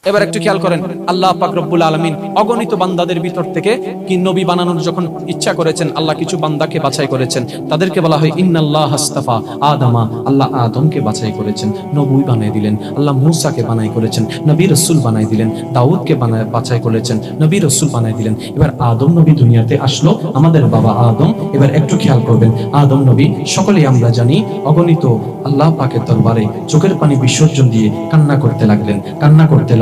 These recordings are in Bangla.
এবার একটু খেয়াল করেন, আল্লাহ পাক রব্বুল আলামিন অগণিত বান্দাদের ভিতর থেকে কি নবী বানানোর যখন ইচ্ছা করেছেন, আল্লাহ কিছু বান্দাকে বাছাই করেছেন। তাদেরকে বলা হয় ইন্নাল্লাহ আস্তাফা আদামা, আল্লাহ আদমকে বাছাই করেছেন, নবী বানিয়ে দিলেন। আল্লাহ মূসাকে বানাই করেছেন, নবী রাসূল বানাই দিলেন। দাউদকে বাছাই করেছেন, নবী রাসূল বানাই দিলেন। এবার আদম নবী দুনিয়াতে আসলো, আমাদের বাবা আদম। এবার একটু খেয়াল করবেন, আদম নবী সকলেই আমরা জানি অগণিত আল্লাহ পাকের দরবারে চোখের পানি বিসর্জন দিয়ে কান্না করতে লাগলেন, কান্না করতে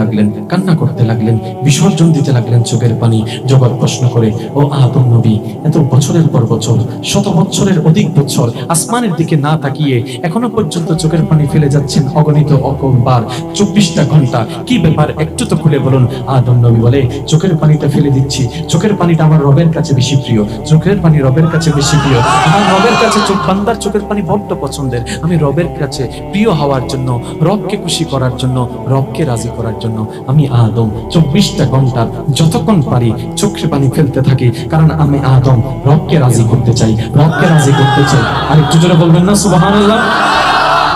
লাগলেন, বিসর্জন দিতে লাগলেন চোখের পানি। জগৎ প্রশ্ন করে, ও আদম নবী, এত বছরের পর বছর, শত বছরের অধিক বছর আসমানের দিকে না তাকিয়ে এখনো পর্যন্ত চোখের পানি ফেলে যাচ্ছেন অগণিত অকবার, 24টা ঘন্টা, কি ব্যাপার একটু তো খুলে বলুন। আদম নবী বলে, চোখের পানিটা ফেলে দিচ্ছি, চোখের পানিটা আমার রবের কাছে বেশি প্রিয়, চোখের পানি রবের কাছে বেশি প্রিয়। আমার রবের কাছে বান্দার চোখের পানি বড্ড পছন্দের। আমি রবের কাছে প্রিয় হওয়ার জন্য, রবকে খুশি করার জন্য, রবকে রাজি করার জন্য আমি আদম 24টা ঘন্টা যতক্ষণ পারি চোখের পানি ফেলতে থাকি, কারণ আমি আদম রবকে রাজি করতে চাই, রবকে রাজি করতে চাই। আর একটু জোরে বলবেন না সুবহানাল্লাহ।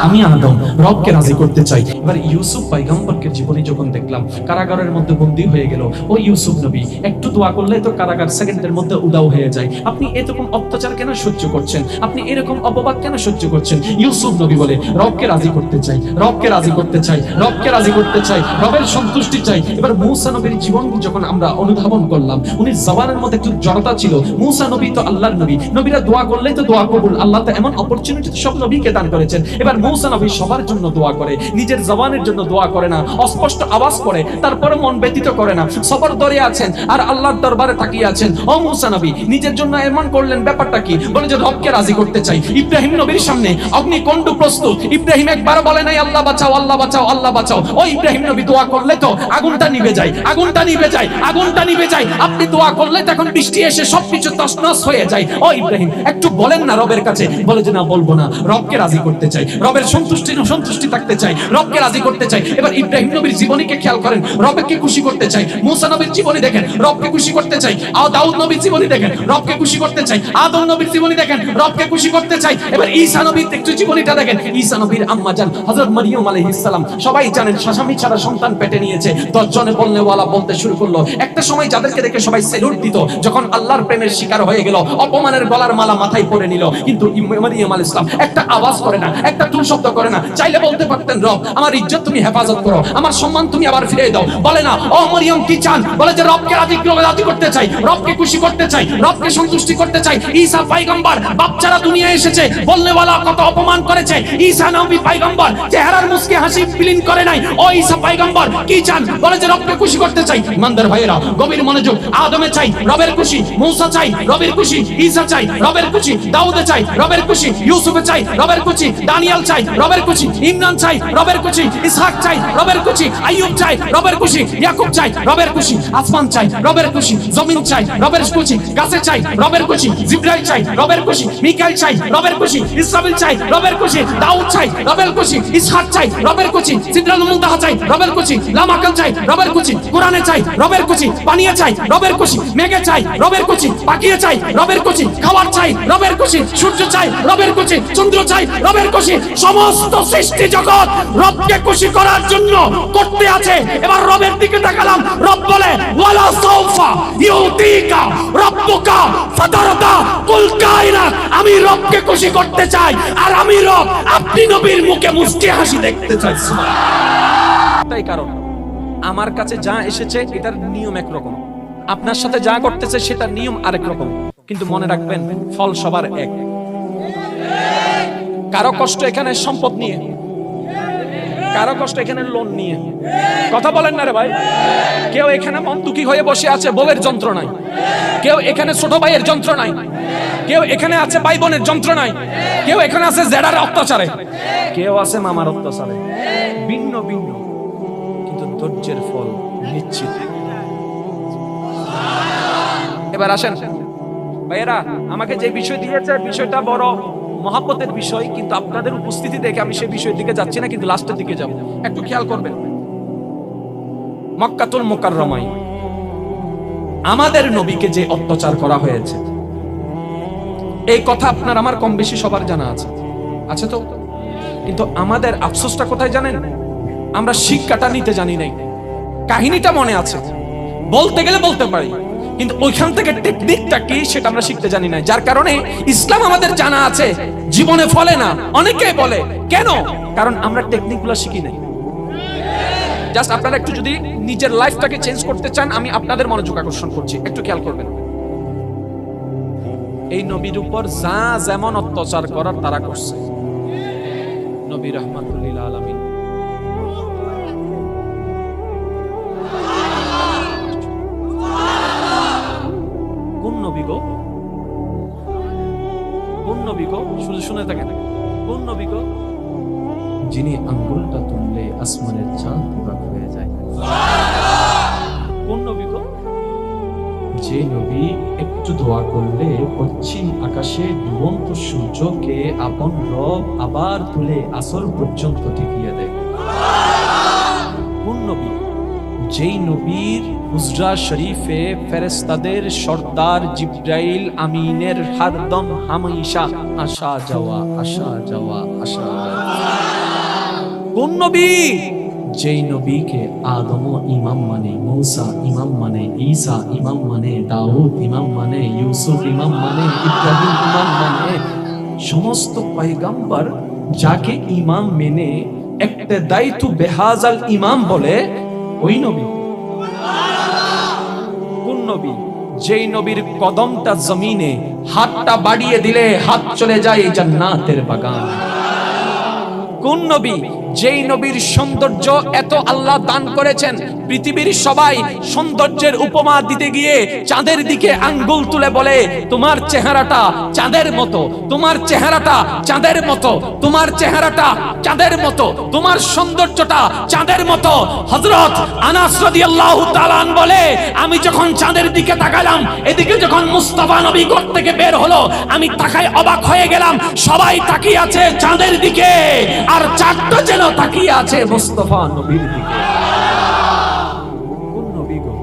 আমি আদম রবকে রাজি করতে চাই। এবার ইউসুফ পয়গম্বরকে জীবনী যখন দেখলাম, কারাগারের মধ্যে বন্দী হয়ে গেল। ও ইউসুফ নবী, একটু দোয়া করলে তো কারাগার সেকেন্ডের মধ্যে উদাও হয়ে যায়। আপনি এরকম অত্যাচার কেন সহ্য করছেন? আপনি এরকম অপবাদ কেন সহ্য করছেন? ইউসুফ নবী বলে, রবকে রাজি করতে চাই, রবকে রাজি করতে চাই, রবকে রাজি করতে চাই, রবের সন্তুষ্টি চাই। এবার মূসা নবীর জীবন যখন আমরা অনুধাবন করলাম, উনি জবানের মধ্যে একটু জড়তা ছিল। মূসা নবী তো আল্লাহর নবী, নবীরা দোয়া করলেই তো দোয়া কবুল। আল্লাহ তো এমন অপরচুনিটি সব নবীকে দান করেছেন। এবার মূসা নবী সবার জন্য দোয়া করে, নিজের জবানের জন্য দোয়া করে না, অস্পষ্ট আওয়াজ করে, তারপরে মন ব্যতীত করে না, সবার দরে আছেন আর আল্লাহর দরবারে তাকিয়ে আছেন। ও মূসা নবী, নিজের জন্য এমন করলেন, ব্যাপারটা কি? বলে যে রবকে রাজি করতে চাই। ইব্রাহিম নবীর সামনে অগ্নিকুণ্ড প্রস্তুত, ইব্রাহিম একবার বলে নাই আল্লাহ বাঁচাও, আল্লাহ বাঁচাও, আল্লাহ বাঁচাও। ও ইব্রাহিম নবী দোয়া করলে তো আগুনটা নিভে যায়, আগুনটা নিভে যায়, আগুনটা নিভে যায়। আপনি দোয়া করলে তখন বৃষ্টি এসে সবকিছু তছনছ হয়ে যায়। ও ইব্রাহিম, একটু বলেন না রবের কাছে। বলে যে না, বলবো না, রবকে রাজি করতে চাই, রবের সন্তুষ্টি থাকতে চাই, রবকে রাজি করতে চাই। এবার ইব্রাহিম নবীর জীবনীকে খেয়াল করেন, রবকে খুশি করতে চাই। মূসা নবীর জীবনী দেখেন, রবকে খুশি করতে চাই। দাউদ নবীর জীবনী দেখেন, রবকে খুশি করতে চাই। আদম নবীর জীবনী দেখেন, রবকে খুশি করতে চাই। এবার ঈসা নবীর একটু জীবনীটা দেখেন। ঈসা নবীর আম্মা জান হযরত মারিয়ম আলাইহিস সালাম, সবাই জানেন স্বামী ছাড়া সন্তান পেটে নিয়েছে। 10 জনে বলনেওয়ালা বলতে শুরু করলো। একটা সময় যাদেরকে দেখে সবাই সেলুট দিত, যখন আল্লাহর প্রেমের শিকার হয়ে গেল, অপমানের গলার মালা মাথায় পরে নিল, কিন্তু মারিয়ম আলাইহিস সালাম একটা আওয়াজ করে না, একটা টু শব্দ করে না। চাইলে বলতে পারতেন, রব আমার ইজ্জত তুমি হেফাজত করো, আমার সম্মান তুমি আবার ফিরিয়ে দাও। বলে না, ও মরিয়ম কি চান? বলে যে রবকে রাজি করতে চাই, রবকে খুশি করতে চাই, রবকে সন্তুষ্টি করতে চাই। ঈসা পয়গম্বর বাচ্চারা দুনিয়া এসেছে, বলনেওয়ালা কত অপমান করেছে। ঈসা নবী পয়গম্বর চেহারার মুস্কি হাসি বিলীন করে নাই। ও ঈসা পয়গম্বর কি চান? বলে যে রবকে খুশি করতে চাই। ইমানদার ভাইয়েরা, গভীর মনোযোগ। আদমে চাই রবের খুশি, মূসা চাই রবের খুশি, ঈসা চাই রবের খুশি, দাউদে চাই রবের খুশি, ইউসুফে চাই রবের খুশি, দানিয়েল চাই রবের খুশি, ইমরান চাই রবের খুশি, ইসহাক চাই রবের খুশি, আইয়ুব চাই রবের খুশি, ইয়াকুব চাই রবের খুশি, আসমান চাই রবের খুশি, জমিন চাই রবের খুশি, গাছে চাই রবের খুশি, জিবরাইল চাই রবের খুশি, মিকাইল চাই রবের খুশি, ইসরাফিল চাই রবের খুশি, দাউদ চাই রবের খুশি, ইসহাক চাই রবের খুশি, সিদরাতুল মুনতাহা চাই রবের খুশি, লামাকাল চাই রবের খুশি, কোরআনে চাই রবের খুশি, পানিয়ে চাই রবের খুশি, মেঘে চাই রবের খুশি, পাখিয়ে চাই রবের খুশি, খাবার চাই রবের খুশি, সূর্য চাই রবের খুশি, চন্দ্র চাই রবের খুশি। সমস্ত সৃষ্টি জগৎ রবকে খুশি করার জন্য করতে আছে। এবার রবের দিকে তাকালাম, রব বলে ওয়ালা সাউফা ইউতিকা রাব্বুকা ফাতারদা কুল কায়নাত। আমি রবকে খুশি করতে চাই, আর আমি রব আপনি নবীর মুখে মুস্কি হাসি দেখতে চাই। সুবহানাল্লাহ। তাই কারণ আমার কাছে যা এসেছে এটার নিয়ম একরকম, আপনার সাথে যা করতেছে সেটার নিয়ম আরেক রকম, কিন্তু মনে রাখবেন ফল সবার এক। কারো কষ্ট এখানে সম্পদ নিয়ে, কারো কষ্ট এখানে লোন নিয়ে। কথা বলেন না রে ভাই। কেউ এখানে মন দুঃখী হয়ে বসে আছে বউয়ের যন্ত্রণায়, কেউ এখানে ছোট ভাইয়ের যন্ত্রণায়, কেউ এখানে আছে ভাই বোনের যন্ত্রণায়, কেউ এখানে আছে জেডার অত্যাচারে, কেউ আছে মামার অত্যাচারে। ভিন্ন ভিন্ন, কিন্তু ধৈর্যের ফল নিশ্চিত। এবার আসেন ভাইয়েরা, আমাকে যে বিষয় দিয়েছে বিষয়টা বড় মহাব্বতের বিষয়, কিন্তু আপনাদের উপস্থিতি দেখে আমি সেই বিষয়ের দিকে যাচ্ছি না, কিন্তু লাস্টের দিকে যাব। একটু খেয়াল করবেন, মক্কাতুল মুকাররমায় আমাদের নবীকে যে অত্যাচার করা হয়েছে, এই কথা আপনার আমার কম বেশি সবার জানা আছে, আছে তো? কিন্তু আমাদের আফসোসটা কোথায় জানেন? আমরা শিক্ষাটা নিতে জানি নাই। কাহিনীটা মনে আছে, বলতে গেলে বলতে পারি, কিন্তু ওইখান থেকে টেকনিকটা কি সেটা আমরা শিখতে জানি না। যার কারণে ইসলাম আমাদের জানা আছে, জীবনে ফলে না। অনেকেই বলে কেন? কারণ আমরা টেকনিকগুলো শিখি নাই। জাস্ট আপনারা একটু যদি নিজের লাইফটাকে চেঞ্জ করতে চান, আমি আপনাদের মনোযোগ আকর্ষণ করছি, একটু খেয়াল করবেন। এই নবীর উপর যা যেমন অত্যাচার করার তারা করছে। নবী রাহমাতুল লিল আলামিন, কোন নবী গো? কোন নবী গো? শুনে থাকেন, কোন নবী গো? যিনি আঙ্গুলটা তুললে আসমানের চাঁদ বিভাগ হয়ে যায়। কোন নবী গো? যে নবী একটু দোয়া করলে পশ্চিম আকাশে ডুবন্ত সূর্যকে আপন রব আবার তুলে আসর পর্যন্ত টিকিয়ে দেয়। কোন নবী? যেই নবীর হুজরা শরীফে ফেরেশতাদের সর্দার জিবরাইল আমিনের হরদম হামেশা আসা যাওয়া, আসা যাওয়া, আসা যাওয়া। কোন নবী? যেই নবীকে আদম ইমাম মানে, মূসা ইমাম মানে, ঈসা ইমাম মানে, দাউদ ইমাম মানে, ইউসুফ ইমাম মানে, ইব্রাহিম ইমাম মানে, সমস্ত পয়গম্বর যাকে ইমাম মেনে একটা দায়িত্ব বেহাজাল ইমাম বলে, ওই নবী। কোন নবী? যেই নবীর কদমটা জমিনে, হাতটা বাড়িয়ে দিলে হাত চলে যায় জান্নাতের বাগান। কোন নবী? যেই নবীর সৌন্দর্য এত আল্লাহ দান করেছেন, পৃথিবীর সবাই সৌন্দর্যের উপমা দিতে গিয়ে চাঁদের দিকে আঙ্গুল তুলে বলে, তোমার চেহারাটা চাঁদের মতো, তোমার চেহারাটা চাঁদের মতো, তোমার চেহারাটা চাঁদের মতো, তোমার সৌন্দর্যটা চাঁদের মতো। হযরত আনাস রাদিয়াল্লাহু তাআলা বলে, আমি যখন চাঁদের দিকে তাকালাম, এদিকে যখন মুস্তাফা নবী ঘর থেকে বের হলো, আমি তাকায় অবাক হয়ে গেলাম। সবাই তাকিয়ে আছে চাঁদের দিকে, আর চাঁদটা যেন তাকিয়ে আছে মুস্তাফা নবীর দিকে। কোন নবী গো?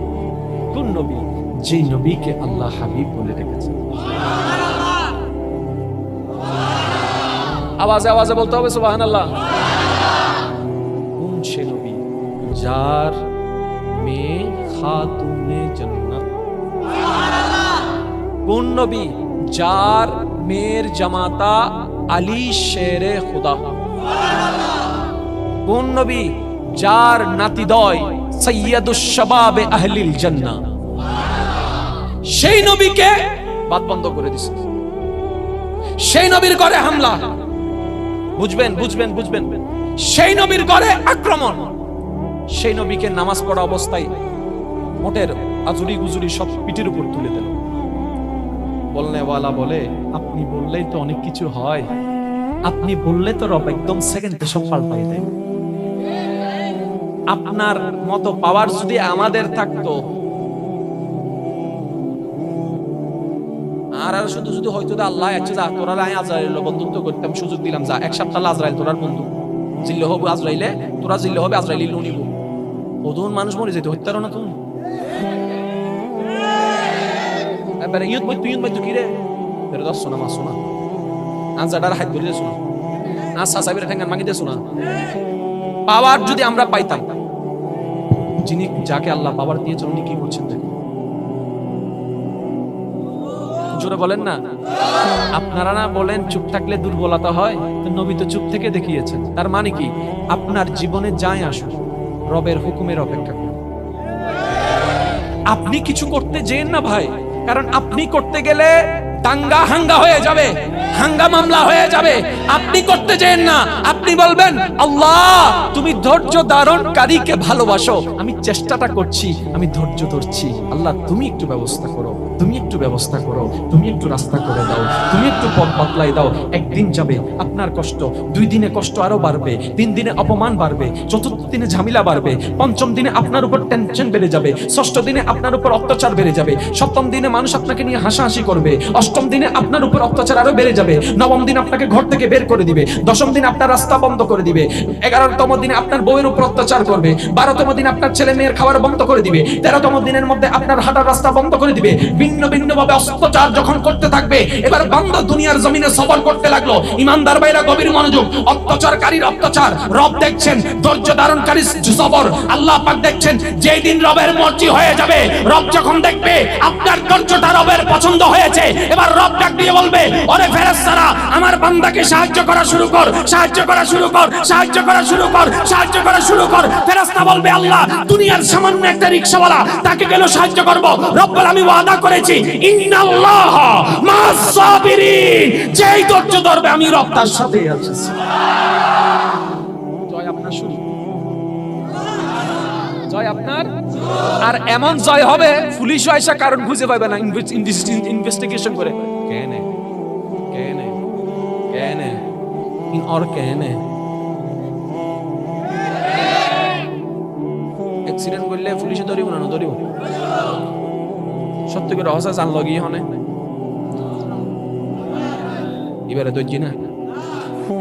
কোন নবী? যেই নবীকে আল্লাহ হাবিব বলে রেখেছেন। আওয়াজে আওয়াজে বলতে হবে সুবহানাল্লাহ। কোন সে নবী যার মেয়ে খাতুনে জান্নাত? কোন নবী যার মেয়ের জামাতা আলী শেরে খুদা? কোন নবী যার নাতিদয় সৈয়দুশ শাবাবে আহলিল জান্নাহ? সেই নবীকে বাত বন্ধ করে দিছে। সেই নবীর ঘরে হামলা, বুঝবেন বুঝবেন বুঝবেন, সেই নবীর ঘরে আক্রমণ। সেই নবীকে নামাজ পড়া অবস্থায় মোটের আজুরি গুজুরি সব পিঠের উপর তুলে দিল। বলনেওয়ালা বলে, আপনি বললেই তো অনেক কিছু হয়, আপনি বললে তো রব একদম সেকেন্ডে সব পাল্টাই দেয়। আপনার মতো পাওয়ার যদি আমাদের থাকতো, আর শুধু শুধু হয়তো আল্লাহ আচ্ছা যা তোরা আজরাইল বন্ধুত্ব করতাম, সুযোগ দিলাম, যা এক সপ্তাহ আজরাইল তোরার বন্ধু, জিল্লে হবো আজরাইলে, তোরা জিল্লে হবে আজরাইল নিব। ওদন মানুষ মরে যেত, হইতে পারো না তুমি। এবারে ইয়ুত বই কি রে ফেরত আসছো না, মাসো না, আজ জাডার হাত ধরে শোনা, আজ সাসাবির ঠেঙ্গান মাগিতে শোনা। পাওয়ার যদি আমরা পাইতাম, যিনি যাকে আল্লাহ পাওয়ার দিয়েছেন উনি কি করছেন দেখুন। জোরে বলেন না। আপনারা না বলেন চুপ থাকলে দুর্বলতা হয়, তো নবী তো চুপ থেকে দেখিয়েছেন। তার মানে কি? আপনার জীবনে যাই আসুক, রবের হুকুমের অপেক্ষা করুন। আপনি কিছু করতে যেন না ভাই, কারণ আপনি করতে গেলে দাঙ্গা হাঙ্গা হয়ে যাবে, হাঙ্গা মামলা হয়ে যাবে। আপনি করতে যেন না, আপনি বলবেন আল্লাহ তুমি ধৈর্য ধারণকারীকে ভালোবাসো, আমি চেষ্টাটা করছি, আমি ধৈর্য ধরছি, আল্লাহ তুমি একটু ব্যবস্থা করো, তুমি একটু ব্যবস্থা করো, তুমি একটু রাস্তা করে দাও, তুমি একটু পথ বাতলাই দাও। একদিন যাবে আপনার কষ্ট, 2 দিনে কষ্ট আরো বাড়বে, 3 দিনে অপমান বাড়বে, 4th দিনে ঝামেলা বাড়বে, 5ম দিনে আপনার উপর টেনশন বেড়ে যাবে, 6ষ্ঠ দিনে আপনার উপর অত্যাচার বেড়ে যাবে, 7ম দিনে মানুষ আপনাকে নিয়ে হাসাহাসি করবে, 8ম দিনে আপনার উপর অত্যাচার আরো বেড়ে যাবে। যাবে, নবম দিন আপনাকে ঘর থেকে বের করে দিবে, দশম দিন আপনার রাস্তা বন্ধ করে দিবে, 11তম দিনে আপনার বউয়ের উপর অত্যাচার করবে, 12তম দিন আপনার ছেলে মেয়ের খাবার বন্ধ করে দিবে, 13তম দিনের মধ্যে আপনার হাঁটার রাস্তা বন্ধ করে দিবে। ভিন্ন ভিন্ন ভাবে অত্যাচার যখন করতে থাকবে, এবার বান্দা দুনিয়ার জমিনে সবর করতে লাগলো। ইমানদার ভাইরা গভীর মনোযোগ, অত্যাচারকারীর অত্যাচার রব দেখছেন, ধৈর্য ধারণকারী সবর আল্লাহ পাক দেখছেন। যেই দিন রবের মর্জি হয়ে যাবে, রব যখন দেখবে আপনার ধৈর্যটা রবের পছন্দ হয়েছে, এবার রব ডাক দিয়ে বলবে, ওরে ফেরেশতারা, আমার বান্দাকে সাহায্য করা শুরু কর, সাহায্য করা শুরু কর, সাহায্য করা শুরু কর, সাহায্য করা শুরু কর। ফেরেশতা বলবে, আল্লাহ দুনিয়ার সামান্য একটা রিকশাওয়ালা, তাকে কেন সাহায্য করব? রব বলে, আমি ওয়াদা করেছি, ইন্নাল্লাহ মা'আস সাবিরিন, যেই ধৈর্য ধরবে আমি রব তার সাথে আছি। জয় আপনার শুরু, জয় আপনার। আর এমন জয় হবে পুলিশ আইসা কারণ খুঁজে পাবে না, ইনভেস্টিগেশন করে কেনে কেনে কেনে ইন অর কেনে অ্যাক্সিডেন্ট করলে পুলিশে ধরিব না ধরিব, সত্যি করে হসা জান লগিয়ে হনে এবারে দর্জি না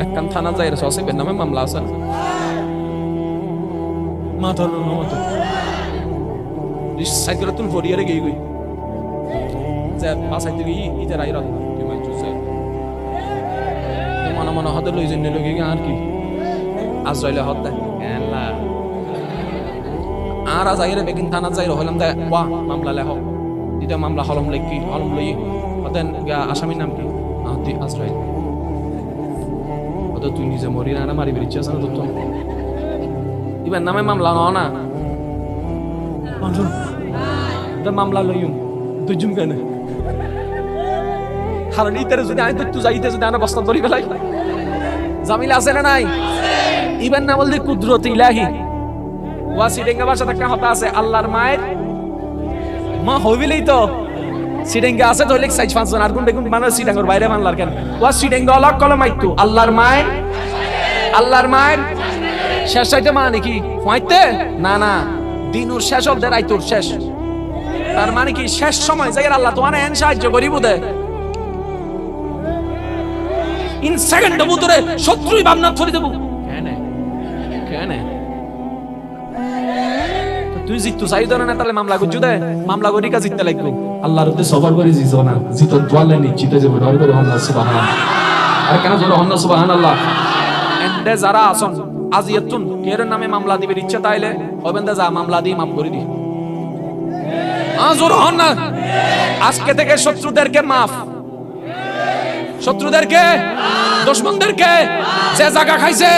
একখান থানা যাই সসেবের নামে মামলা আছে মাথার মতো সাইকেল তুল ফরিয়ারে গিয়ে গই যা পাশাই দিকে ইতার আইরা তুই মান চুছে মনে মনে হতে লই জন্য লগে আর কি আজরাইলে হতে আল্লাহ আর আজ আইরে বেকিন থানা যাই হলাম দা ওয়া মামলা লেহ এটা মামলা হলম লেখি হলম লই হতেন আসামির নাম কি আদি আজরাইল ওটা তুই নিজে মরি না মারি বেরিয়েছিস না তো ইবার নামে মামলা না মামলা লইম দুজুম কেন কারণ ইতারে যদি আই তো যাইতে যদি আনা বস্তা ধরি ফেলাই জামিল আছে না নাই? ইবার না বলতে কুদরত ইলাহি ওয়া সিডেঙ্গা ভাষা একটা কথা আছে, আল্লাহর মায়ের মা হইবিলেই তো সিডেঙ্গা আছে তো লেখ সাইজ 5 জন আর কোন দেখুন মানে সিডেঙ্গার বাইরে মানলার কেন ওয়া সিডেঙ্গা অলক কলম আইতো আল্লাহর মায়ের শেষ সাইতে মানে কি হইতে না না দিনুর শেষ অবধি রাইতুর শেষ, তার মানে কি শেষ সময় যাই আল্লাহ তোমার এন সাহায্য করিব দে ইন সেকেন্ড ভিতরে শত্রুই ভাবনা ছড়ি দেব কেন কেন তুই জিতু চাইতো না তাহলে মামলা করছু দে মামলা করি কা জিততে লাগবো আল্লাহর উপরে সবার করে জিতো না জিতো দোয়ালে নিশ্চিত যে ডর করে আল্লাহ সুবহান আর কেন জোরে আল্লাহ সুবহানাল্লাহ এন্ডে যারা আসন আজিয়াতুন এর নামে মামলা দিবের ইচ্ছা তাইলে হবেন দা যা মামলা দিয়ে মাফ করে দি আজর হন না আজকে থেকে শত্রুদেরকে মাফ, শত্রুদেরকে দুশমনদেরকে যে জায়গা খাইছে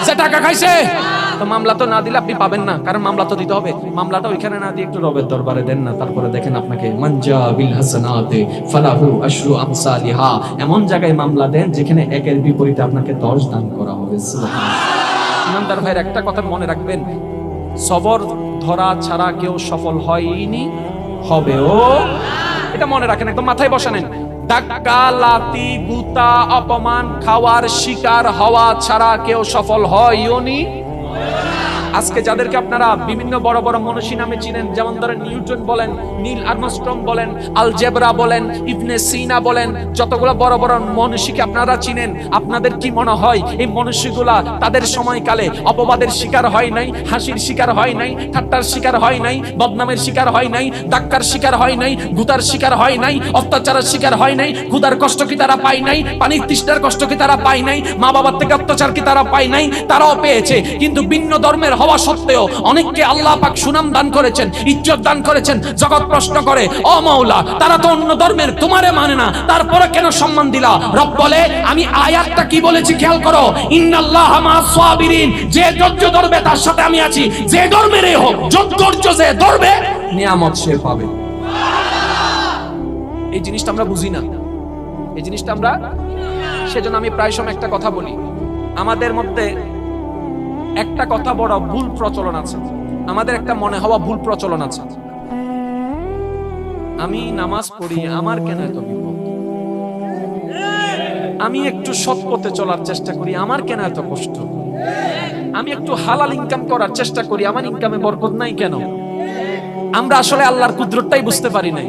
যে টাকা খাইছে তো মামলা তো না দিলে আপনি পাবেন না, কারণ মামলা তো দিতে হবে। মামলাটা ওইখানে না দিয়ে একটু রবের দরবারে দেন না, তারপরে দেখেন আপনাকে মানজা বিল হাসানাতে ফালাহু আশরু আমসালিহা, এমন জায়গায় মামলা দেন যেখানে একের বিপরীতে আপনাকে 10 দান করা হবে। সুবহানাল্লাহ। ইমানদার ভাইয়ের একটা কথা মনে রাখবেন, সবর ধরা ছাড়া কেউ সফল হয়নি, হবেও, এটা মনে রাখেন, একদম মাথায় বসানেন। ধাক্কা লাথি গুতা অপমান খাওয়ার শিকার হওয়া ছাড়া কেউ সফল হয়নি। আজকে যাদেরকে আপনারা বিভিন্ন বড় বড় মনীষী নামে চিনেন, যেমন ধরেন নিউটন বলেন, নীল আর্মস্ট্রং বলেন, আলজেব্রা বলেন, ইবনে সিনা বলেন, যতগুলো বড় বড় মনীষীকে আপনারা চিনেন, আপনাদের কি মনে হয় এই মনীষীগুলা তাদের সময়কালে অপবাদের শিকার হয় নাই, হাসির শিকার হয় নাই, ঠাট্টার শিকার হয় নাই, বদনামের শিকার হয় নাই, ধাক্কার শিকার হয় নাই, গুতার শিকার হয় নাই, অত্যাচারের শিকার হয় নাই, ক্ষুধার কষ্ট কি তারা পায় নাই, পানির তৃষ্ণার কষ্ট কি তারা পায় নাই, মা বাবার থেকে অত্যাচার কি তারা পায় নাই? তারাও পেয়েছে। কিন্তু ভিন্ন ধর্মের হওয়া সত্ত্বেও অনেককে আল্লাহ পাক সুনাম দান করেছেন, ইজ্জত দান করেছেন। জগৎ প্রশ্ন করে, ও মাওলা, তারা তো অন্য ধর্মের, তোমারে মানে না, তারপরে কেন সম্মান দিলা? রব বলে, আমি আয়াতটা কি বলেছি খেয়াল করো, ইন্নাল্লাহা মা'আস সাবিরিন, যে ধৈর্য ধরবে তার সাথে আমি আছি। যে ধর্মেরই হোক, ধৈর্য যে ধরবে নিয়ামত সে পাবে। এই জিনিসটা আমরা বুঝি না, এই জিনিসটা আমরা, সেজন্য আমি প্রায় সময় একটা কথা বলি, আমাদের মধ্যে একটা কথা বড় ভুল প্রচলন আছে, আমাদের একটা মনে হওয়া ভুল প্রচলন আছে, আমি নামাজ পড়ি, আমার কেন এত বিপদ? আমি একটু সৎ পথে চলার চেষ্টা করি, আমার কেন এত কষ্ট? আমি একটু হালাল ইনকাম করার চেষ্টা করি, আমার ইনকামে বরকত নাই কেন? আমরা আসলে আল্লাহর কুদরতটাই বুঝতে পারি নাই।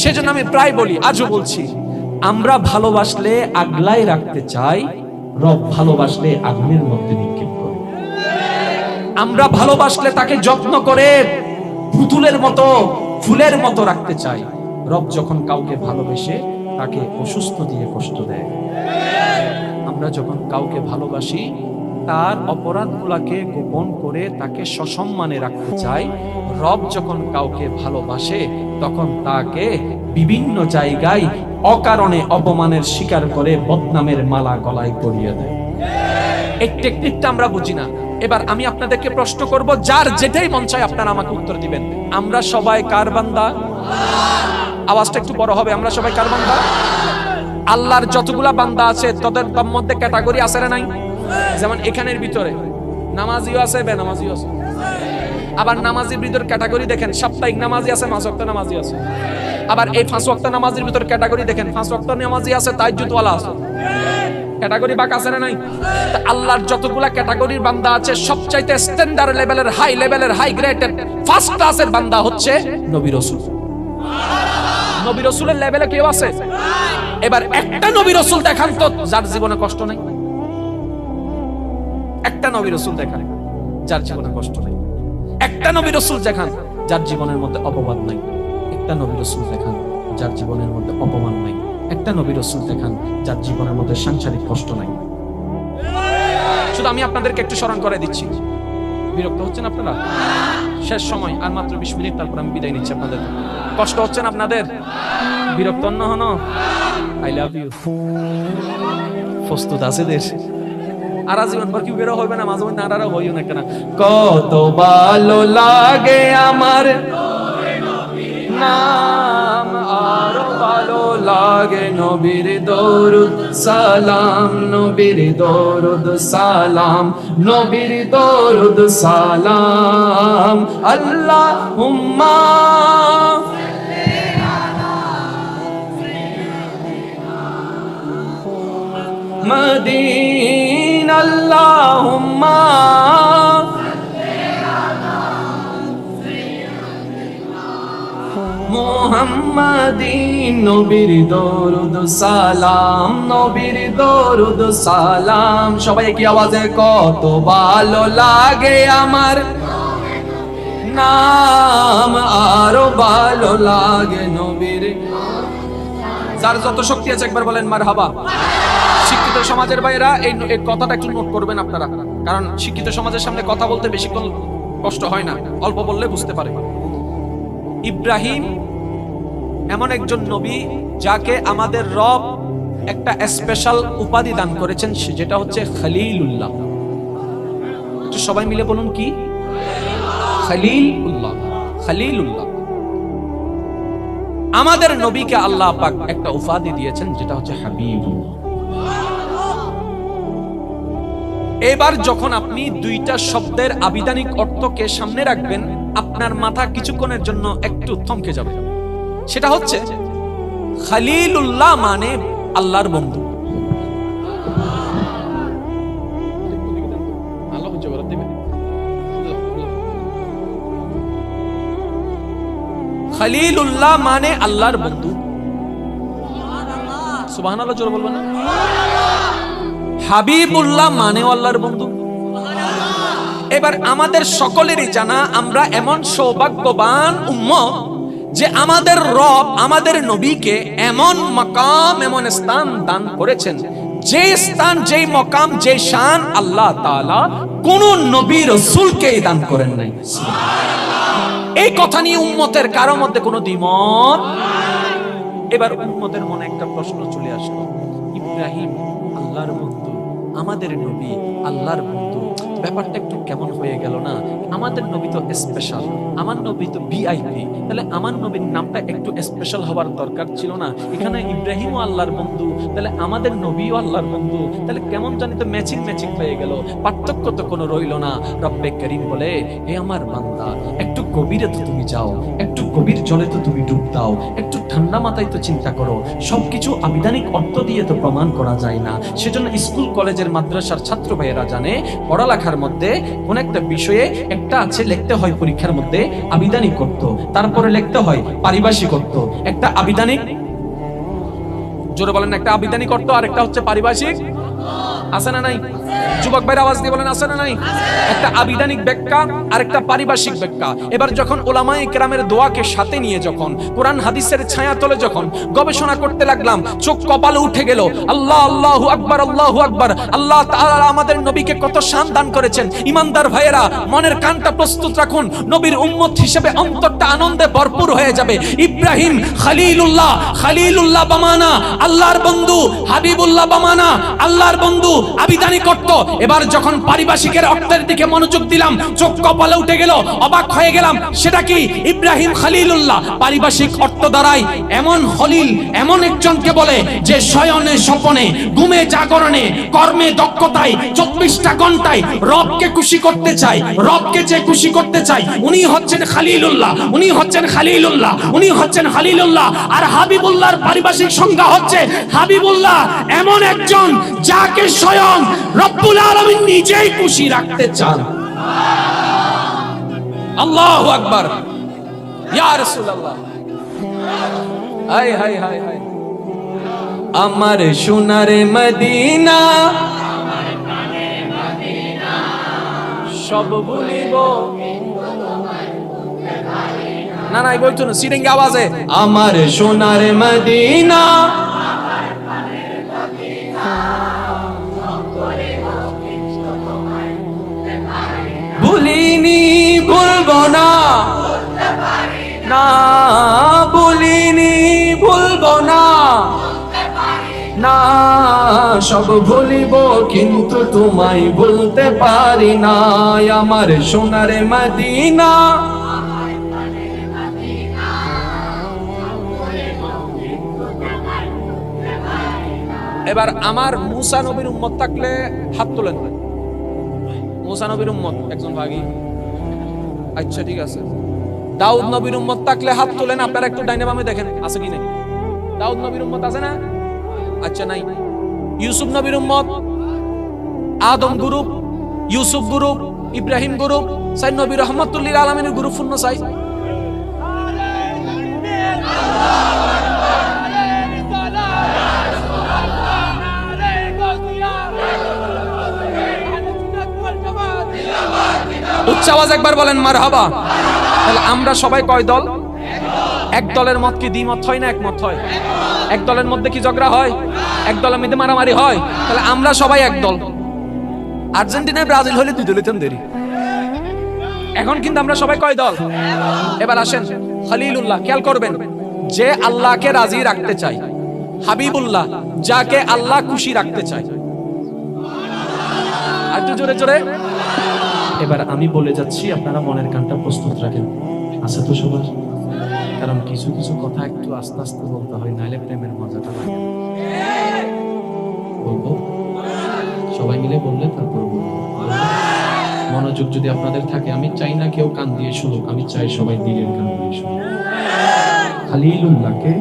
সেজন্য আমি প্রায় বলি, আজও বলছি, আমরা ভালোবাসলে আগলাই রাখতে চাই, রব ভালোবাসলে আগুনের মধ্যে নিক্ষেপ করে। আমরা ভালোবাসলে তাকে যত্ন করে পুতুলের মতো, ফুলের মতো রাখতে চাই। রব যখন কাউকে ভালোবেসে তাকে অসুস্থ দিয়ে কষ্ট দেয়। আমরা যখন কাউকে ভালোবাসি তার অপরাধগুলোকে গোপন করে তাকে সসম্মানে রাখতে চাই। রব যখন কাউকে ভালোবাসে তখন তাকে বিভিন্ন জায়গায় অকারণে অপমানের শিকার করে বদনামের মালা গলায় পরিয়ে দেয়। এই টেকনিকটা আমরা বুঝি না। এবার আমি আপনাদেরকে প্রশ্ন করব, যার যেটাই মন চায় আপনারা আমাকে উত্তর দিবেন। আমরা সবাই কার বান্দা? আওয়াজটা একটু বড় হবে। আমরা সবাই কার বান্দা? আল্লাহর যতগুলা বান্দা আছে তাদের মধ্যে ক্যাটাগরি আছে না নাই? যেমন এখানের ভিতরে নামাজিও আছে, বেনামাজিও আছে। আবার নামাজির ভিতর ক্যাটাগরি দেখেন, সাপ্তাহিক নামাজি আছে, 5 ওয়াক্ত নামাজি আছে। আবার এই 5 ওয়াক্ত নামাজির ভিতর ক্যাটাগরি দেখেন, 5 ওয়াক্ত নামাজি আছে, তাহাজ্জুদওয়ালা আছে। ক্যাটাগরি বাক আছে না নাই? আল্লাহর যতগুলা ক্যাটাগরির বান্দা আছে সবচাইতে স্ট্যান্ডার্ড লেভেলের, হাই লেভেলের, হাই গ্রেডের, ফার্স্ট ক্লাসের বান্দা হচ্ছে নবী রাসূল। নবী রাসূলের লেভেলে কেউ আছে? এবার একটা নবী রাসূল দেখান তো যার জীবনে কষ্ট নাই। একটা নবী রাসূল দেখান যার জীবনে কষ্ট নাই। একটা নবী রাসূল দেখান যার জীবনের মধ্যে অপবাদ নাই। একটা নবী রাসূল দেখান যার জীবনের মধ্যে অপমান নাই। একটা নবী রাসূল দেখান যার জীবনের মধ্যে সাংসারিক কষ্ট নাই। শুধু আমি আপনাদেরকে একটু স্মরণ করে দিচ্ছি। বিরক্ত হচ্ছেন আপনারা? শেষ সময়, আর মাত্র 20 মিনিট, তারপর আমি বিদায় নিচ্ছি আপনাদের। কষ্ট হচ্ছেন আপনাদের? বিরক্ত না হন? I love you. প্রস্তুত আছে দেশ? আর জীবন ভর কি বেরো হইবে না? মাঝে মধ্যে নারারা হইও না কেন? কত ভালো লাগে আমার নাম, আরো ভালো লাগে নবীর দরুদ সালাম, নবীর দরুদ সালাম, নবীর দরুদ সালাম। আল্লাহুম্মা মদিন, আল্লাহুম্মা মুহাম্মাদিন, নবীর দরুদ সালাম, নবীর দরুদ সালাম। সবাই কি আওয়াজে? কত ভালো লাগে আমার নাম, আরো ভালো লাগে নবীর। যার যত শক্তি আছে একবার বলেন মারহাবা। শিক্ষিত সমাজের ভাইরা এই কথাটা একটু নোট করবেন আপনারা, কারণ শিক্ষিত সমাজের সামনে কথা বলতে বেশিক্ষণ কষ্ট হয় না, অল্প বললে বুঝতে পারে। ইব্রাহিম এমন একজন নবী যাকে আমাদের রব একটা স্পেশাল উপাধি দান করেছেন, যেটা হচ্ছে খলিলুল্লাহ। একটু সবাই মিলে বলুন কি? খলিলুল্লাহ। খলিলুল্লাহ। আমাদের নবীকে আল্লাহ পাক একটা উপাধি দিয়েছেন যেটা হচ্ছে হাবিবুল্লাহ। এবার যখন আপনি দুইটা শব্দের আবিধানিক অর্থকে সামনে রাখবেন, আপনার মাথা কিছুক্ষণের জন্য একটু থমকে যাবে। সেটা হচ্ছে খলিলুল্লাহ মানে আল্লাহর বন্ধু। খলিলুল্লাহ মানে আল্লাহর বন্ধু। সুবহানাল্লাহ জোরে বলবেন না? হাবিবুল্লাহ মানেও আল্লাহর বন্ধু। এবার আমাদের সকলেরই জানা, আমরা এমন সৌভাগ্যবান উম্মত যে আমাদের রব আমাদের নবীকে এমন মাকাম, এমন স্থান দান করেছেন, যে স্থান, যেই মাকাম, যে শান আল্লাহ তাআলা কোন নবী রাসূলকে দান করেন নাই। এই কথা নিয়ে উম্মতের কারো মধ্যে কোনো দ্বিমত। এবার উম্মতের মনে একটা প্রশ্ন চলে আসলো, ইব্রাহিম আল্লাহর বন্ধু, আমাদের নবী আল্লাহর বন্ধু, ব্যাপারটা একটু কেমন হয়ে গেল না? আমাদের নবী তো স্পেশাল, আমার নবী তো ভিআইপি, তাহলে আমার নবীর নামটা একটু স্পেশাল হওয়ার দরকার ছিল না? এখানে ইব্রাহিমও আল্লাহর বন্ধু, তাহলে আমাদের নবীও আল্লাহর বন্ধু, তাহলে কেমন জানি তো ম্যাচিং ম্যাচিং হয়ে গেল, পার্থক্য তো কোনো রইল না। রব্বে করিম বলে, হে আমার বান্দা, একটু গভীরে তো তুমি যাও, একটু গভীর জলে তো তুমি ডুব দাও, একটু ঠান্ডা মাথায় তো চিন্তা করো। সবকিছু আবিধানিক অর্থ দিয়ে তো প্রমাণ করা যায় না। সেজন্য স্কুল কলেজের মাদ্রাসার ছাত্র ভাইয়েরা জানে, পড়ালেখার মধ্যে কোন একটা বিষয়ে একটা আছে, লিখতে হয় পরীক্ষার মধ্যে আবিধানিক অর্থ, তারপরে লিখতে হয় পারিভাষিক অর্থ, একটা আবিধানিক। জোরে বলেন, একটা আবিধানিক অর্থ আর একটা হচ্ছে পারিভাষিক, আছে না নাই? যুবক ভাইরা আওয়াজ দিয়ে বলেন, আছে না নাই? একটা আবিধানিক ব্যাখ্যা আর একটা পারিভাষিক ব্যাখ্যা। এবার যখন উলামায়ে কেরামের দোয়াকে সাথে নিয়ে যখন কোরআন হাদিসের ছায়া তলে যখন গবেষণা করতে লাগলাম, চোখ কপালে উঠে গেল। আল্লাহ, আল্লাহু আকবার, আল্লাহু আকবার। আল্লাহ তাআলা আমাদের নবীকে কত শান দান করেছেন। ইমানদার ভাইয়েরা, মনের কানটা প্রস্তুত রাখুন, নবীর উম্মত হিসেবে অন্তরটা আনন্দে ভরপুর হয়ে যাবে। ইব্রাহিম খলিলুল্লাহ, খলিলুল্লাহ বামানা, আল্লাহর বন্ধু, হাবিবুল্লাহ বামানা, আল্লাহর বন্ধু, আবিধানিক অর্থ। এবার যখন পারিভাষিকের অর্থের দিকে মনোযোগ দিলাম, চোখ কপালে উঠে গেল, অবাক হয়ে গেলাম। সেটা কি? ইব্রাহিম খলিলুল্লাহ পারিভাষিক অর্থ দ্বারাই এমন খলিল, এমন একজনকে বলে যে শয়নে স্বপনে, ঘুমে জাগরণে, কর্মে দক্ষতায় 24টা ঘন্টায় রবকে খুশি করতে চায়। রবকে যে খুশি করতে চায় উনি হচ্ছেন খলিলুল্লাহ, উনি হচ্ছেন খলিলুল্লাহ, উনি হচ্ছেন খলিলুল্লাহ। আর হাবিবুল্লাহর পারিভাষিক সংজ্ঞা হচ্ছে, হাবিবুল্লাহ এমন একজন যাকে স্বয়ং রব্বুল আলামিন নিজেই খুশি রাখতে চান। আল্লাহু আকবার, ইয়া রাসূলুল্লাহ। হায় হায় হায় হায়, আমার সোনার মদিনা, সব ভুলিব না, না বলতো না, সিরিঙ্গি আওয়াজে, আমার সোনার মদিনা, ভুলিনি ভুলবো না, না ভুলিনি ভুলবো না, না সব ভুলিব কিন্তু তোমায় ভুলতে পারি না। আমার সোনার মদিনা, এবার আমার মুসা নবীর উম্মত থাকলে হাত তোলেন। মুসা নবীর উম্মত একজন ভাগী, আচ্ছা ঠিক আছে। দাউদ নবীর উম্মত থাকলে হাত তোলেন। আপনারা একটু ডাইনে বামে দেখেন আছে কি নাই। দাউদ নবীর উম্মত আছে না? আচ্ছা নাই। ইউসুফ নবীর উম্মত, Adam group, Yusuf group, Ibrahim group, সাই নবী রহমাতুল্লিল আলামিনের গ্রুপ পূর্ণ চাই। উচ্চ আওয়াজ একবার বলেন মারহাবা। তাহলে আমরা সবাই কয় দল? এক দলের মত কি দ্বিমত হয় না একমত হয়? এক দলের মধ্যে কি ঝগড়া হয়? এক দলের মধ্যে মারামারি হয়? তাহলে আমরা সবাই এক দল। আর্জেন্টিনা ব্রাজিল হলে দুই দলিতেন দেরি। এখন কিন্তু আমরা সবাই কয় দল? এবার আসেন খলিলুল্লাহ, খেয়াল করবেন, যে আল্লাহকে রাজি রাখতে চায়, হাবিবুল্লাহ যাকে আল্লাহ খুশি রাখতে চায়। আর একটু জোরে জোরে। এবার আমি বলে যাচ্ছি, আপনারা মনের কানটা প্রস্তুত রাখেন। আছে তো সবার? কারণ কিছু কিছু কথা একটু আস্তে আস্তে বলতে হয়, নাইলে প্রেমের মজাটা লাগে। বলবো সবাই মিলে বললে তারপর বলবো। মনোযোগ যদি আপনাদের থাকে, আমি চাই না কেউ কান দিয়ে শুনুক, আমি চাই সবাই দিলের কান দিয়ে শুনুক। খলিলুল্লাহকে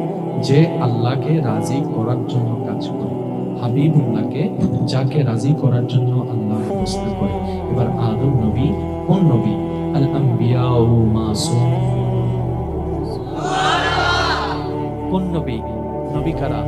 যে আল্লাহকে রাজি করার জন্য কাজ করে, হাবিবুল্লাহকে যাকে রাজি করার জন্য আল্লাহ ব্যবস্থা করে। এবার আদম নবী কোন নবী? আল আম্বিয়া ও মাসুম। কোন নবী? নবী কারা?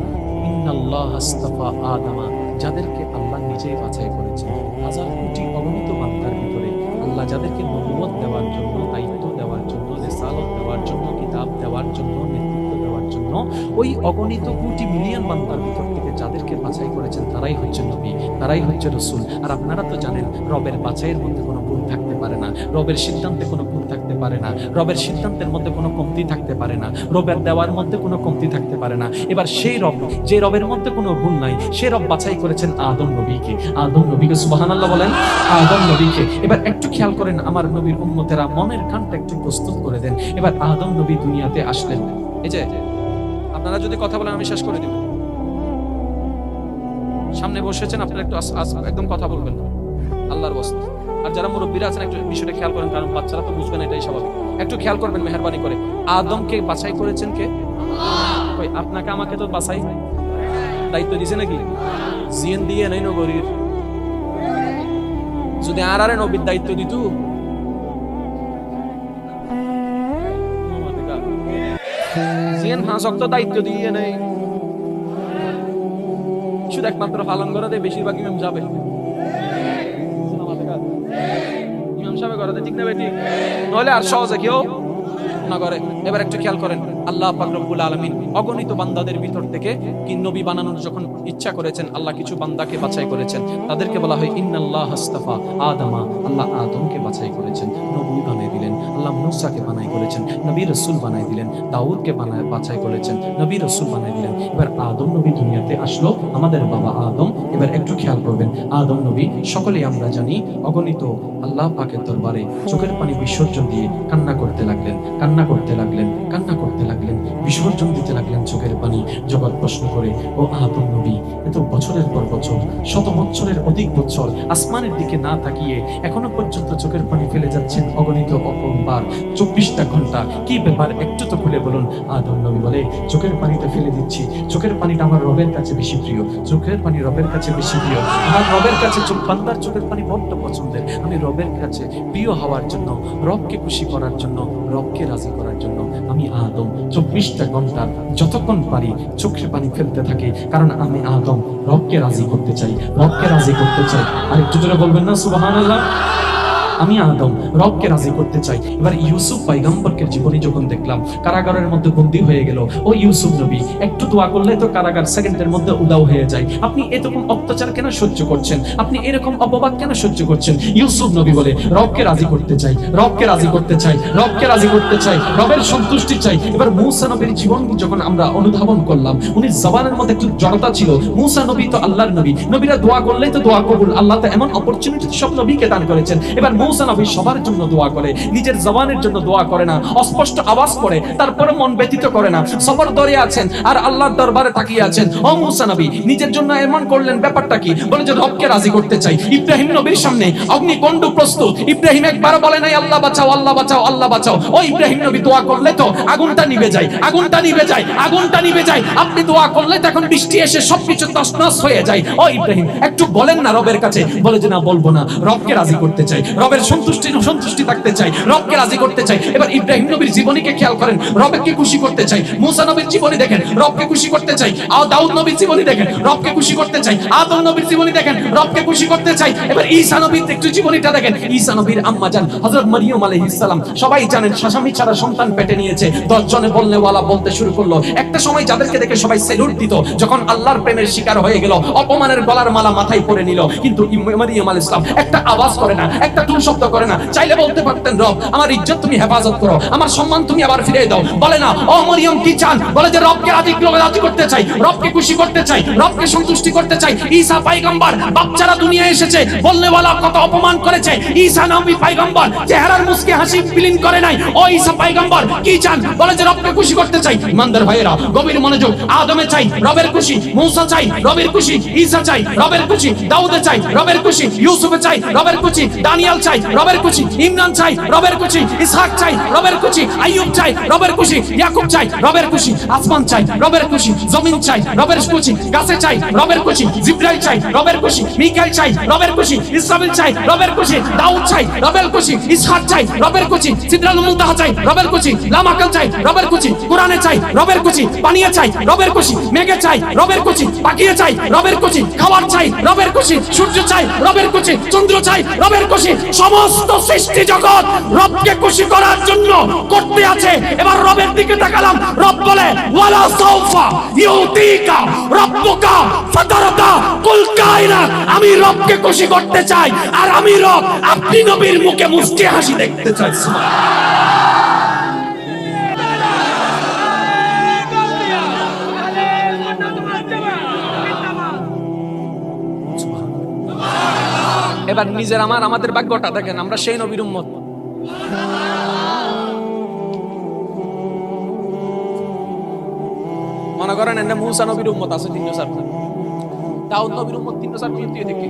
ইন্নাল্লাহ আস্তাফা আদামা, যাদেরকে আল্লাহ নিজেই বাছাই করেছেন। হাজার কোটি অগণিত বান্দার ভিতরে আল্লাহ যাদেরকে নবুয়ত দেওয়ার জন্য, দায়িত্ব দেওয়ার জন্য, রিসালাত দেওয়ার জন্য, কিতাব দেওয়ার জন্য, নেতৃত্ব দেওয়ার জন্য, ওই অগণিত কোটি মিলিয়ন বান্দার ভিতর থেকে যাদেরকে বাছাই করেছেন তারাই হচ্ছে নবী, তারাই হচ্ছে রাসূল। আর আপনারা তো জানেন রবের বাছাইয়ের মধ্যে কোনো ভুল থাকতে পারে না, রবের সিদ্ধান্তে কোনো ভুল থাকতে পারে না, রবের সিদ্ধান্তের মধ্যে কোনো কমতি থাকতে পারে না, রবের দেওয়ার মধ্যে কোনো কমতি থাকতে পারে না। এবার সেই রব, যে রবের মধ্যে কোনো ভুল নাই, সে রব বাছাই করেছেন আদম নবীকে। আদম নবীকে সুবহানাল্লাহ বলেন, আদম নবীকে। এবার একটু খেয়াল করেন, আমার নবীর উম্মতেরা মনের কানটা একটু প্রস্তুত করে দেন। এবার আদম নবী দুনিয়াতে আসলেন। এই যে আপনারা যদি কথা বলেন আমি শেষ করে দিব। সামনে বসেছেন আপনারা একটু একদম কথা বলবেন না, আল্লাহর ওয়াস্তে। আর যারা মুরব্বীরা আছেন একটু বিষয়টা খেয়াল করেন, কারণ বাচ্চারা তো বুঝবে না, এটাই স্বাভাবিক। একটু খেয়াল করবেন মেহেরবানি করে। আদমকে বাছাই করেছেন কে? আল্লাহ। আপনাকে আমাকে তো বাছাই দায়িত্ব দিয়েছে নাকি? জিএন দিয়ে নাই নগরীর। যদি আরে নবীর দায়িত্ব দিত, জিএন হাসক তো দায়িত্ব দিয়ে নেই। শুধু একমাত্র পালন করা দেয়, বেশিরভাগ ইমাম যাবে, ইমাম সাহেব করা দেয়, ঠিক না বেটি? নইলে আর সহজে কেউ না করে। এবার একটু খেয়াল করেন, আল্লাহ পাক রব্বুল আলামিন অগণিত বান্দাদের ভিতর থেকে কি নবী বানানোর যখন ইচ্ছা করেছেন, আল্লাহ কিছু বান্দাকে বাছাই করেছেন। তাদেরকে বলা হয় ইন্নাল্লাহ আস্তাফা আদামা, আল্লাহ আদমকে বাছাই করেছেন, নবী বানিয়ে দিলেন। আল্লাহ মুসাকে বানাই করেছেন, নবী রাসূল বানাই দিলেন। দাউদকে বাছাই করেছেন, নবী রাসূল বানাই দিলেন। এবার আদম নবী দুনিয়াতে আসলো, আমাদের বাবা আদম। এবার একটু খেয়াল করবেন, আদম নবী সকলেই আমরা জানি অগণিত আল্লাহ পাকের দরবারে চোখের পানি বিসর্জন দিয়ে কান্না করতে লাগলেন, কান্না করতে লাগলেন, কান্না করতে লাগলেন, বিসর্জন দিতে লাগলেন চোখের পানি। জগৎ প্রশ্ন করে, ও আদম নবী, এত বছরের পর বছর, শত বছরের অধিক বছর আসমানের দিকে না তাকিয়ে এখনো পর্যন্ত চোখের পানি ফেলে যাচ্ছেন অগণিত অপরবার, 24টা ঘন্টা, কি ব্যাপার একটু তো খুলে বলুন। আদম নবী বলে, চোখের পানিটা ফেলে দিচ্ছি, চোখের পানিটা আমার রবের কাছে বেশি প্রিয়, চোখের পানি রবের কাছে বেশি প্রিয়, আমার রবের কাছে বান্দার চোখের পানি বড্ড পছন্দের। আমি রবের কাছে প্রিয় হওয়ার জন্য, রবকে খুশি করার জন্য, রবকে রাজি করার জন্য আমি আদম 24টা ঘন্টা যতক্ষণ পারি চোখের পানি ফেলতে থাকি, কারণ আমি আদম রবকে রাজি করতে চাই, রবকে রাজি করতে চাই। আর একটু জোরে বলবেন না সুবহানাল্লাহ? আমি আদম রবকে রাজি করতে চাই। এবার ইউসুফ পয়গম্বরকে জীবনী যখন দেখলাম, কারাগারের মধ্যে বন্দী হয়ে গেল, ও ইউসুফ নবী, একটু দোয়া করলে তো কারাগার সেকেন্ডের মধ্যে উদাও হয়ে যায়, আপনি এরকম অত্যাচার কেন সহ্য করছেন, আপনি এরকম অপবাদ কেন সহ্য করছেন? ইউসুফ নবী বলে, রবকে রাজি করতে চাই, রবকে রাজি করতে চাই, রবকে রাজি করতে চাই, রবের সন্তুষ্টি চাই। এবার মূসা নবীর জীবন যখন আমরা অনুধাবন করলাম, উনি জবানের মধ্যে একটু জড়তা ছিল। মূসা নবী তো আল্লাহর নবী, নবীরা দোয়া করলেই তো দোয়া কবুল, আল্লাহ তো এমন অপরচুনিটি সব নবীকে দান করেছেন। এবার মূসা নবী সবার জন্য দোয়া করে, নিজের জবানের জন্য দোয়া করে না, অস্পষ্ট আওয়াজ করে, তারপরে মন ব্যতীত করে না, সবর দরে আছেন আর আল্লাহর দরবারে তাকিয়ে আছেন। ও মূসা নবী নিজের জন্য এমন করলেন, ব্যাপারটা কি? বলে যে রবকে রাজি করতে চাই। ইব্রাহিম নবীর সামনে অগ্নিকুণ্ড প্রস্তুত, ইব্রাহিম একবার বলে নাই আল্লাহ বাঁচাও, আল্লাহ বাঁচাও, আল্লাহ বাঁচাও। ও ইব্রাহিম নবী দোয়া করলে তো আগুনটা নিভে যায়, আগুনটা নিভে যায়, আগুনটা নিভে যায়। আপনি দোয়া করলে তো এখন বৃষ্টি এসে সবকিছু তছনছ হয়ে যায়। ও ইব্রাহিম একটু বলেন না রবের কাছে। বলে যে না, বলবো না, রবকে রাজি করতে চাই, রবের সন্তুষ্টি থাকতে চাই, রবকে রাজি করতে চাই। এবার ইব্রাহিম নবীর জীবনীকে খেয়াল করেন, রবকে খুশি করতে চাই। মূসা নবীর জীবনী দেখেন, রবকে খুশি করতে চাই। দাউদ নবীর জীবনী দেখেন, রবকে খুশি করতে চাই। আদম নবীর জীবনী দেখেন, রবকে খুশি করতে চাই। এবার ঈসা নবীর একটু জীবনীটা দেখেন, ঈসা নবীর আম্মা জান হযরত মারিয়ম আলাইহিস সালাম, সবাই জানেন স্বামী ছাড়া সন্তান পেটে নিয়েছে। 10 জনে বললে ওয়ালা বলতে শুরু করলো। একটা সময় যাদেরকে দেখে সবাই সেলুট দিত, যখন আল্লাহর প্রেমের শিকার হয়ে গেল, অপমানের গলার মালা মাথায় পরে নিল, কিন্তু মারিয়ম আলাইহিস সালাম একটা আওয়াজ করে না, একটা টুন শব্দ করে না। চাইলে বলতে পারতেন, রব আমার ইজ্জত তুমি হেফাজত করো, আমার সম্মান তুমি আবার ফিরে দাও। বলে না, ও মরিয়ম কি চান? বলে যে রবকে রাজি করতে চাই, রবকে খুশি করতে চাই, রবকে সন্তুষ্টি করতে চাই। ঈসা পয়গম্বর বাচ্চারা দুনিয়া এসেছে, বললে ওয়ালা কত অপমান করেছে। ঈসা নবী পয়গম্বর চেহারার মুস্কি হাসি বিলীন করে নাই। ও ঈসা পয়গম্বর কি চান? বলে যে রবকে খুশি করতে চাই। ইমানদার ভাইয়েরা গভীর মনোযোগ, আদমে চাই রবের খুশি, মূসা চাই রবের খুশি, ঈসা চাই রবের খুশি, দাউদে চাই রবের খুশি, ইউসুফে চাই রবের খুশি, দানিয়েল চাই রবের খুশি, ইমরান চাই রবের খুশি, ইসহাক চাই রবের খুশি, আইয়ুব চাই রবের খুশি, ইয়াকুব চাই রবের খুশি, আসমান চাই রবের খুশি, জমিন চাই রবের খুশি, গাছে চাই রবের খুশি, জিবরাইল চাই রবের খুশি, মিকাইল চাই রবের খুশি, ইসরাফিল চাই রবের খুশি, দাউদ চাই রবের খুশি, ইসহাক চাই রবের খুশি, সিদরাতুল মুনতাহা চাই রবের খুশি, লামাকাল চাই রবের খুশি, কোরআনে চাই রবের খুশি, পানিয়ে চাই রবের খুশি, মেঘে চাই রবের খুশি, পাখিয়ে চাই রবের খুশি, খাবার চাই রবের খুশি, সূর্য চাই রবের খুশি, চন্দ্র চাই রবের খুশি। সমস্ত সৃষ্টি জগৎ রবকে খুশি করার জন্য করতে আছে। এবার রবের দিকে তাকালাম, রব বলে ওয়ালা সাউফা ইউতিকা রাব্বুকা ফাতারাদা কুল কায়নাত। আমি রবকে খুশি করতে চাই, আর আমি রব আপনি নবীর মুখে মুস্কি হাসি দেখতে চাই। এবার নিজের আমাদের ভাগ্যটা দেখেন, আমরা সেই নবীর উম্মত। মনে করেন এনে মূসা নবীর উম্মত আছে 3-4, দাউদ নবীর উম্মত 3-4 কইতে দেখি,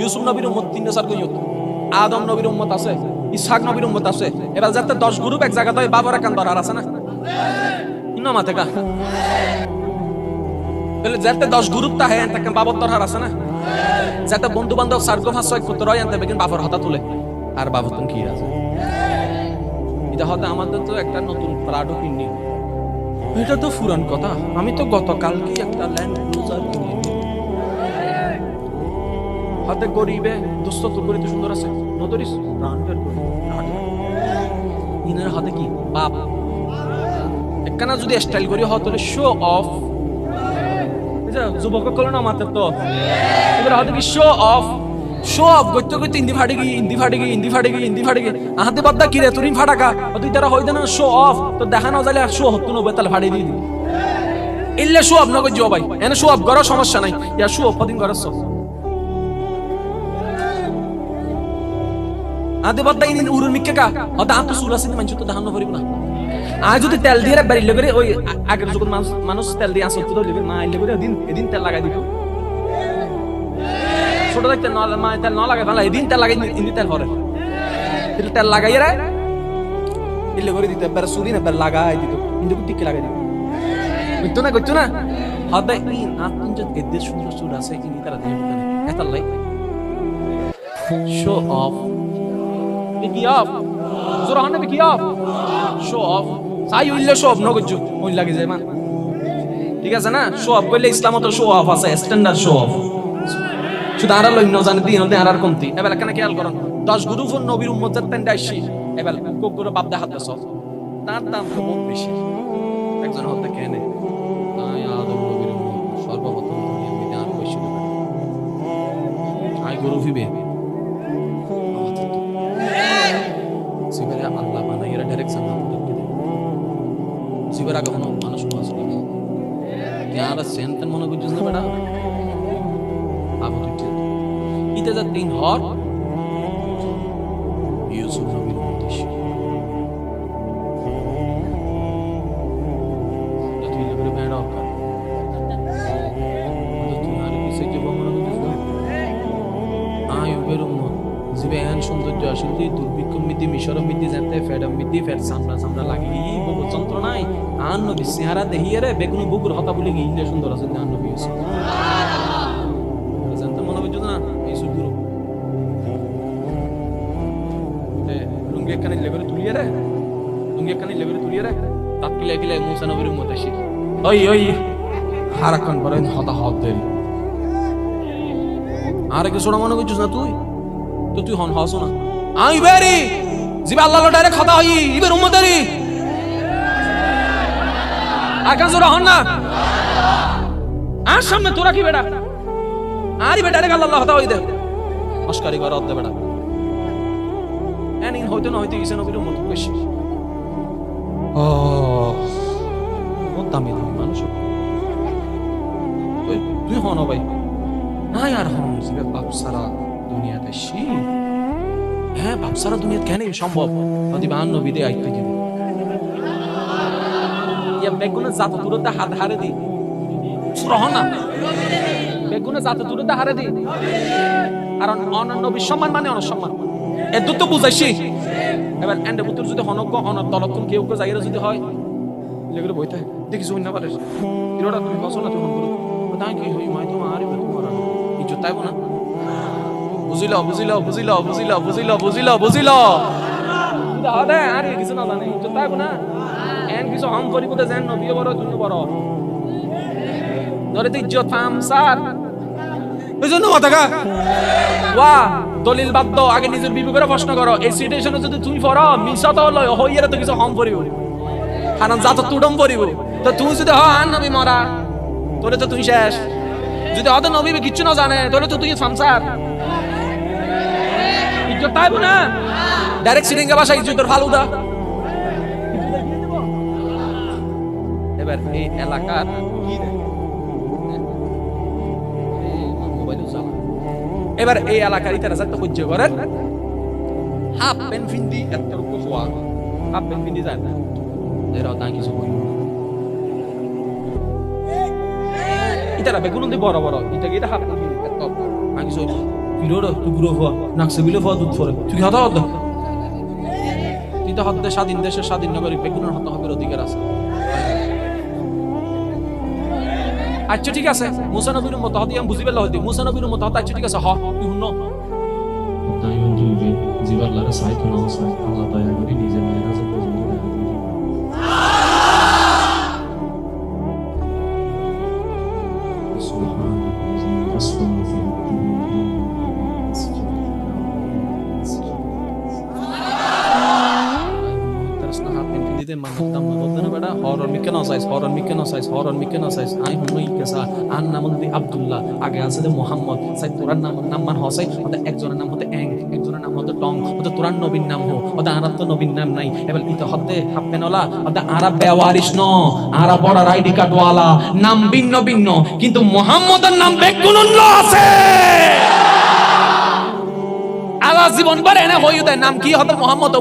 ইউসুফ নবীর উম্মত 3-4 কইত, আদম নবীর উম্মত আছে, ইসহাক নবীর উম্মত আছে। এবার যাতে 10 গ্রুপ এক জায়গাতে হয়, বাবার কান ধরার আছে না ইন্ন মাথে কা বলে যাতে 10 গ্রুপ তা হয় তাকে বাবার ধরার আছে না, যাতে বন্ধু বান্ধব সার্গ ফাঁস হয় কত রয় আনতে বেগিন বাবার হাতা তুলে আর বাবা তুমি কি আছে। এটা হয়তো আমাদের তো একটা নতুন প্রাডো কিনি, এটা তো ফুরান কথা। আমি তো গতকালকে একটা ল্যান্ড ক্রুজার কিনে হাতে গরিবে দোস্ত তোর গরিতে সুন্দর আছে নদরিস প্রাণ বের করি ইনার হাতে কি বাপ একখানা যদি স্টাইল করি হতো শো অফ যুবক করলো না মাত্র তো এবার হাতে কি শো অফ করতে করতে ইন্দি ফাটে গিয়ে আহাতে বাদ্দা কি রে তুই ফাটাকা তুই তারা হইতে না শো অফ তো দেখা না যাইলে শো হতো না তাহলে ফাটে দিয়ে দিবি ইল্লে শো অফ না করছি ভাই এনে শো অফ করার সমস্যা নাই ইয়া শো অফ দিন করার আদে বাদ্দা ইনি উরুর মিক্কে কা হয়তো আত সুর আছে মানুষ তো দেখানো পারিব না আর যদি তেল দিয়ে বাড়ি লেগে ওই আগের যখন মানুষ তেল দিয়ে আসত তো লেগে মা লেগে এদিন তেল লাগাই দিব ছোট দেখতে মা তেল না লাগাই ভালো এদিন তেল লাগাই ইনি তেল ভরে তেল লাগাই রে ইল্লে করে দিতে বের সুরি না বের লাগাই দিত কিন্তু টিকে লাগাই দিত বুঝতো না হয়তো ইন আতন যে এদের সুন্দর সুর আছে ইনি তারা দিয়ে এত লাই শো অফ কি অফ জোর হনে কি of show off Sai Willey show off ন গজ্জু ওই লাগে যায় মান ঠিক আছে না শো অফ কইলে ইসলামে তো শো অফ আছে স্ট্যান্ডার্ড শো অফ শুধু আর লই ন জানে দিন হতে আর কমতি এবার কেন খেয়াল করুন 10 গুরু ফোন নবীর উম্মত জাতেন ডাইছি এবার কোক করে বাপ দা হাত দাও তার দাম তো বহুত বেশি একজন হতে কেনে তাই আদম নবীর উম্মত সর্বপ্রথম দুনিয়া মিতে আর কইছিল আই গুরু ফিবে সিবারে আল্লাহ বানাইরা ডাইরেক্ট সামনে সিবারে আগে কোনো মানুষ আসলে यार সেন্টন মনে করছিস না বেটা আবু তুই ইতে যা তিন হর ইউসুফ নবীর উদ্দেশ্য তুই লেবরে বেড়া কর তুই আর কিসে কি মনে করছিস না আয়ুবের উম্মত জিবে এন সৌন্দর্য আসলে দুর্ভিক্ষ মিতি মিশর মিতি জানতে ফেডম মিতি ফের সামনা লাগি বহু যন্ত্রণাই আন নবী চেহারা দেখিয়ে রে বেগুন বুকুর হতা বলে গিয়ে সুন্দর আছে আন নবী আছে জানতে মনে করছো না এই সুগুরু লুঙ্গি একখানি লেগরে তুলিয়ে রে তাকি লাগিলে মুসা নবীর উম্মত আসি ওই হারাক্ষণ পরে হতা হত দেরি আর কি সোনা মনে করছিস না তুই হন হস না আমি বেরি জিবে আল্লাহ ডাইরেক্ট কথা হই ইবের উম্মতারি আকাশ ওরা হন না আর সামনে তোরা কি বেটা আরই বেটা ডাইরেক্ট আল্লাহ কথা হই দে নস্কারি কর অদ্দে বেটা এনিন হইতো না হইতো কিছু নবীর উম্মত বেশি ও দামি মানুষ তুই হন ভাই না আর হন জিবে বাপ সারা দুনিয়াতে শি হ্যাঁ বাপ সারা দুনিয়াতে কেন সম্ভব যদি বাহান নবীদে আইতে দিব ইয়া বেগুনে জাত দূরতে হাত হারে দি রহন না বেগুনে জাত দূরতে হারে দি কারণ অননবীর সম্মান মানে অনসম্মান এত তো বুঝাইছি এবার এন্ড বুতুর যদি হনক অনর দলতুন কেউ জায়গা যদি হয় লেগরে বইতে দেখি জুন না পারে ইরোটা তুমি বসো না তুমি করো তাই কি হই মাই তো আরে তোমার ইজ্জত তাইবো না বুঝিল দাদা আরে কিছু না জানে তো তাই না এন কিছু হম করি কোতে জান নবী বড় তুমি বড় ধরে তো ইজ্জত ফাম স্যার বুঝুন মাথা কা ওয়া দলিল বাদ দাও আগে নিজের বিবি করে প্রশ্ন করো এই সিচুয়েশনে যদি তুমি পড়ো মিছা তো লয় হইয়ারে তো কিছু হম করিব কারণ যা তো তুডম করিব তো তুমি যদি আন নবী মরা তোরে তো তুই শেষ যদি অত নবী কিচ্ছু না জানে তোরে তো তুই ফামসার ইজ্জত পাইবো না ডাইরেক্ট সিরিঙ্গা ভাষা ইজ্জতের ফালুদা এবার এই এলাকার কি এবার এই এলাকার ইতারা যাতে সহ্য করেন হাফ পেন ফিন্দি এত হওয়া হাফ পেন ফিন্দি যায় না এরাও তা কিছু করি ইতারা বেগুন দিয়ে বড় ইটাকে এটা হাফ পেন ফিন্দি এত আমি কিছু বিরোধ টুকরো হওয়া নাকসে বিলে হওয়া দুধ ফরে তুই হতা হত তুই তো হতে স্বাধীন দেশের স্বাধীন নাগরিক বেগুনের হতা হবের অধিকার আছে আচ্ছা ঠিক আছে মুসা নবীর মত হতে আমি বুঝি পেলাম হতে মুসা নবীর মত হতে আচ্ছা ঠিক আছে হ তুই হুন তাই তুই জিবাল্লাহর সাইতো না সাই আল্লাহ দয়া করে নিজে মেরাজ পর্যন্ত দেখা দিই সুবহানাল্লাহ হিন্দিতে মানতাম না বলতে না বেটা হরর মিকেন সাইজ আই হুনই কেসা আর নাম দি আব্দুল্লাহ আগে আছে যে মোহাম্মদ সাই তোরার নাম মান হসাই ওটা একজনের নাম হতে এং একজনের নাম হতে টং ওটা তোরার নবীর নাম হো ওটা আরাব তো নবীর নাম নাই এবার ইতে হতে হাফেনলা ওটা আরাব বেওয়ারিশ ন আরাব বড় আইডি কার্ড ওয়ালা নাম ভিন্ন ভিন্ন কিন্তু মোহাম্মদের নাম বেকুনন্ন আছে আলা জীবন পারে না হই ওদের নাম কি হতে মোহাম্মদ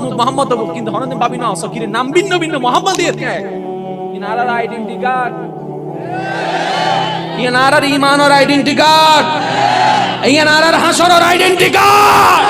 কিন্তু হনদিন ভাবি না সকিরে নাম ভিন্ন ভিন্ন মোহাম্মদ দিয়ে কে ইনারার আইডেন্টি কার্ড ইনারার ঈমানের আইডেন্টি কার্ড ইনারার হাসরের আইডেন্টি কার্ড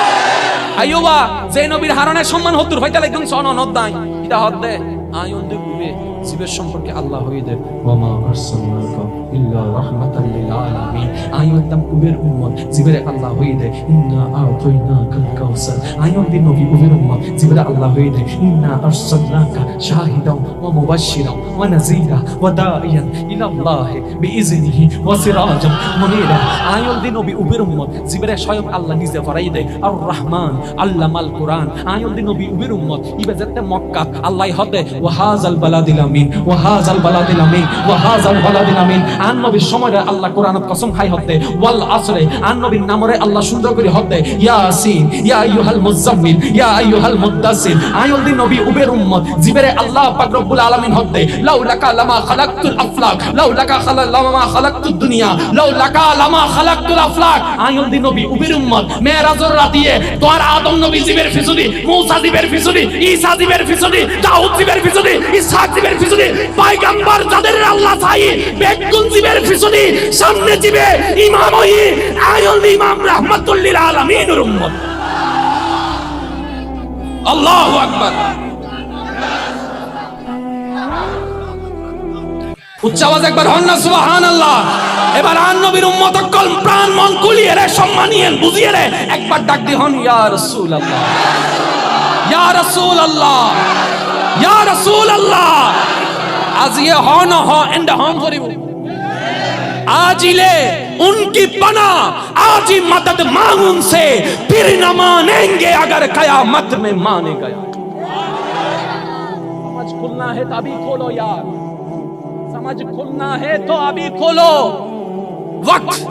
আইয়ুবা যে নবীর হারানের সম্মান হতুর ফাইতাল একদম সনদ নাই এটা হদ্দে আয়ন দে গুবে জীবের সম্পর্কে আল্লাহ হইদের ওয়া মা আরসালনাকা ইল্লা রাহমাতাল লিল আলামিন আয়ন কুবের উম্মত জীবের আল্লাহ হইদে ইন্না আতাইনাকাল কাউসার আয়ন দি নবী কুবের উম্মত জীবের আল্লাহ হইদে ইন্না আরসালনাকা শাহিদাও ওয়া মুবাশশিরাও ওয়া নাযীরা ওয়া দাইয়ান ইলা আল্লাহ বিইজনিহি ওয়া সিরাজাম মুনীরা আয়ন দি নবী কুবের উম্মত জীবের স্বয়ং আল্লাহ নিজে ফরাই দেয় আর রহমান আল্লামাল কুরআন আয়ন দি নবী কুবের উম্মত ইবাজতে মক্কা আল্লাহ হতে ওয়া হাযাল বালাদিল আমিন ওয়া হাযাল বালাদিল আমিন ওয়া হাযাল বালাদিল আমিন আন নবীর সময় আল্লাহ কোরআনত কসম খাই হতে ওয়াল আসরে আন নবীর নামরে আল্লাহ সুন্দর করে হতে ইয়াসিন ইয়া আইয়ুহাল মুযাম্মিল ইয়া আইয়ুহাল মুদ্দাসির আয়ুল দি নবী উবের উম্মত জিবরে আল্লাহ পাক রব্বুল আলামিন হতে লাউলাকা লামা খালাকতুল আফলাক লাউলাকা লামা খালাকতুদ দুনিয়া লাউলাকা লামা খালাকতুল আফলাক আয়ুল দি নবী উবের উম্মত মেরাজের রাতিয়ে তোর আদম নবী জিবের ফিসুদি মুসা জিবের ফিসুদি ঈসা জিবের ফিসুদি দাউদ জিবের ফিসুদি ইসহাক জিবের ফিসুদি পয়গম্বর যাদের আল্লাহ চাই বেগুন জিবের ফিসুদি সামনে জিবে ইমাম ওই আয়ুল ইমাম রাহমাতুল লিল আলামিনের উম্মত আল্লাহু আকবার উচ্চ আওয়াজ একবার হন না সুবহানাল্লাহ এবার আন নবীর উম্মত কল প্রাণ মন কুলিয়ে রে সম্মানিয়েন বুঝিয়ে রে একবার ডাক দি হন ইয়া রাসূলুল্লাহ ইয়া রাসূলুল্লাহ ইয়া রাসূলুল্লাহ आज ये हो न हो एंड हम फॉर आज ही ले उनकी पना आज ही मदद मांग उनसे फिर न मानेंगे अगर कयामत में माने गया समझ खुलना है तो अभी खोलो यार समझ खुलना है तो अभी खोलो वक्त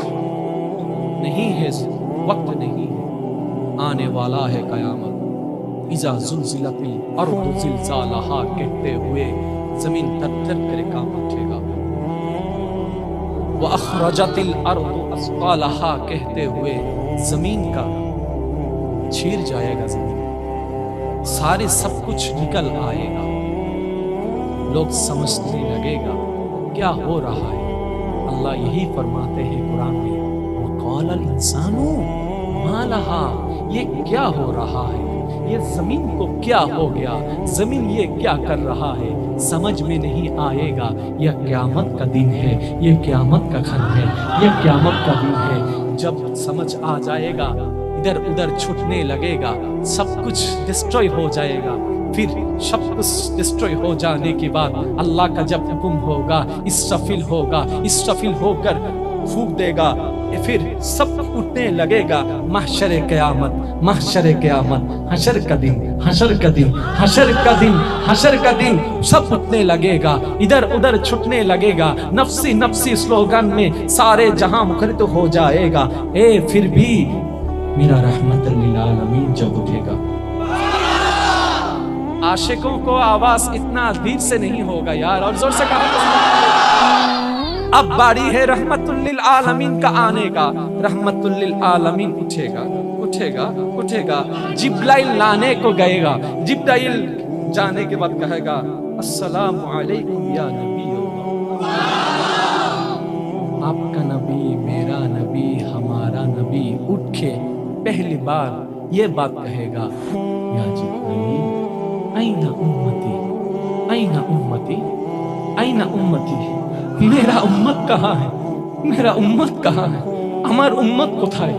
नहीं है वक्त नहीं है आने वाला है कयामत इजा जुलजिलतिल अर्दु जिलजालहा कहते हुए जमीन थर-थर करे कांप उठेगा वो अखरजतिल अर्दु अस्क़ालहा कहते हुए जमीन का चीर जाएगा जमीन सारे सब कुछ निकल आएगा लोग समझने लगेगा क्या हो रहा है अल्लाह यही फरमाते हैं कुरान में वक़ालल इंसानु मा लहा ये क्या हो रहा है ये जमीन को क्या हो गया जमीन ये क्या कर रहा है समझ में नहीं आएगा यह क़यामत का दिन है यह क़यामत का क्षण है यह क़यामत का दिन है जब समझ आ जाएगा इधर उधर छूटने लगेगा सब कुछ डिस्ट्रॉय हो जाएगा फिर सब कुछ डिस्ट्रॉय हो जाने के बाद अल्लाह का जब हुक्म होगा इसराफिल होकर फूंक देगा फिर सब उठने लगेगा महशर क़यामत हशर का दिन सब उठने लगेगा इधर उधर छुटने लगेगा नफ्सी नफ्सी स्लोगन में सारे जहां मुखरित हो जाएगा फिर भी मेरा रहमतुल लिल आलमीन जब उठेगा आशिकों को आवाज इतना धीर से नहीं होगा यार और जोर से कहा अब बारी है रहमतुल लिल आलमीन का आने का रहमतुल लिल आलमीन उठेगा जिब्राइल लाने को गएगा जिब्राइल जाने के बाद कहेगा अस्सलामु अलैकुम या नबी आपका नबी मेरा नबी हमारा नबी उठ के पहली बार ये बात कहेगा या जिब्राइल ऐना उम्मती मेरा उम्मत कहाँ है আমার উম্মত কোথায়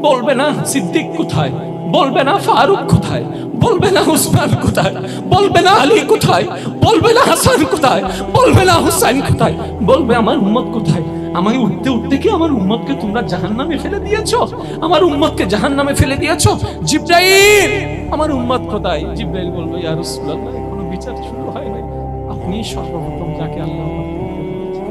বলবে না সিদ্দিক কোথায় বলবে না ফারুক কোথায় বলবে না উসমান কোথায় বলবে না আলী কোথায় বলবে না হাসান কোথায় বলবে না হুসাইন কোথায় বলবে আমার উম্মত কোথায় আমাকে উঠতে উঠতে কি আমার উম্মতকে তোমরা জাহান্নামে ফেলে দিয়েছো আমার উম্মতকে জাহান্নামে ফেলে দিয়েছো জিবরাইল আমার উম্মত কোথায় জিবরাইল বলবে ইয়া রাসূলুল্লাহ এখনো বিচার শুরু হয় নাই, আপনি সর্বপ্রথম যাকে আল্লাহ পাক করতে বলেছেন।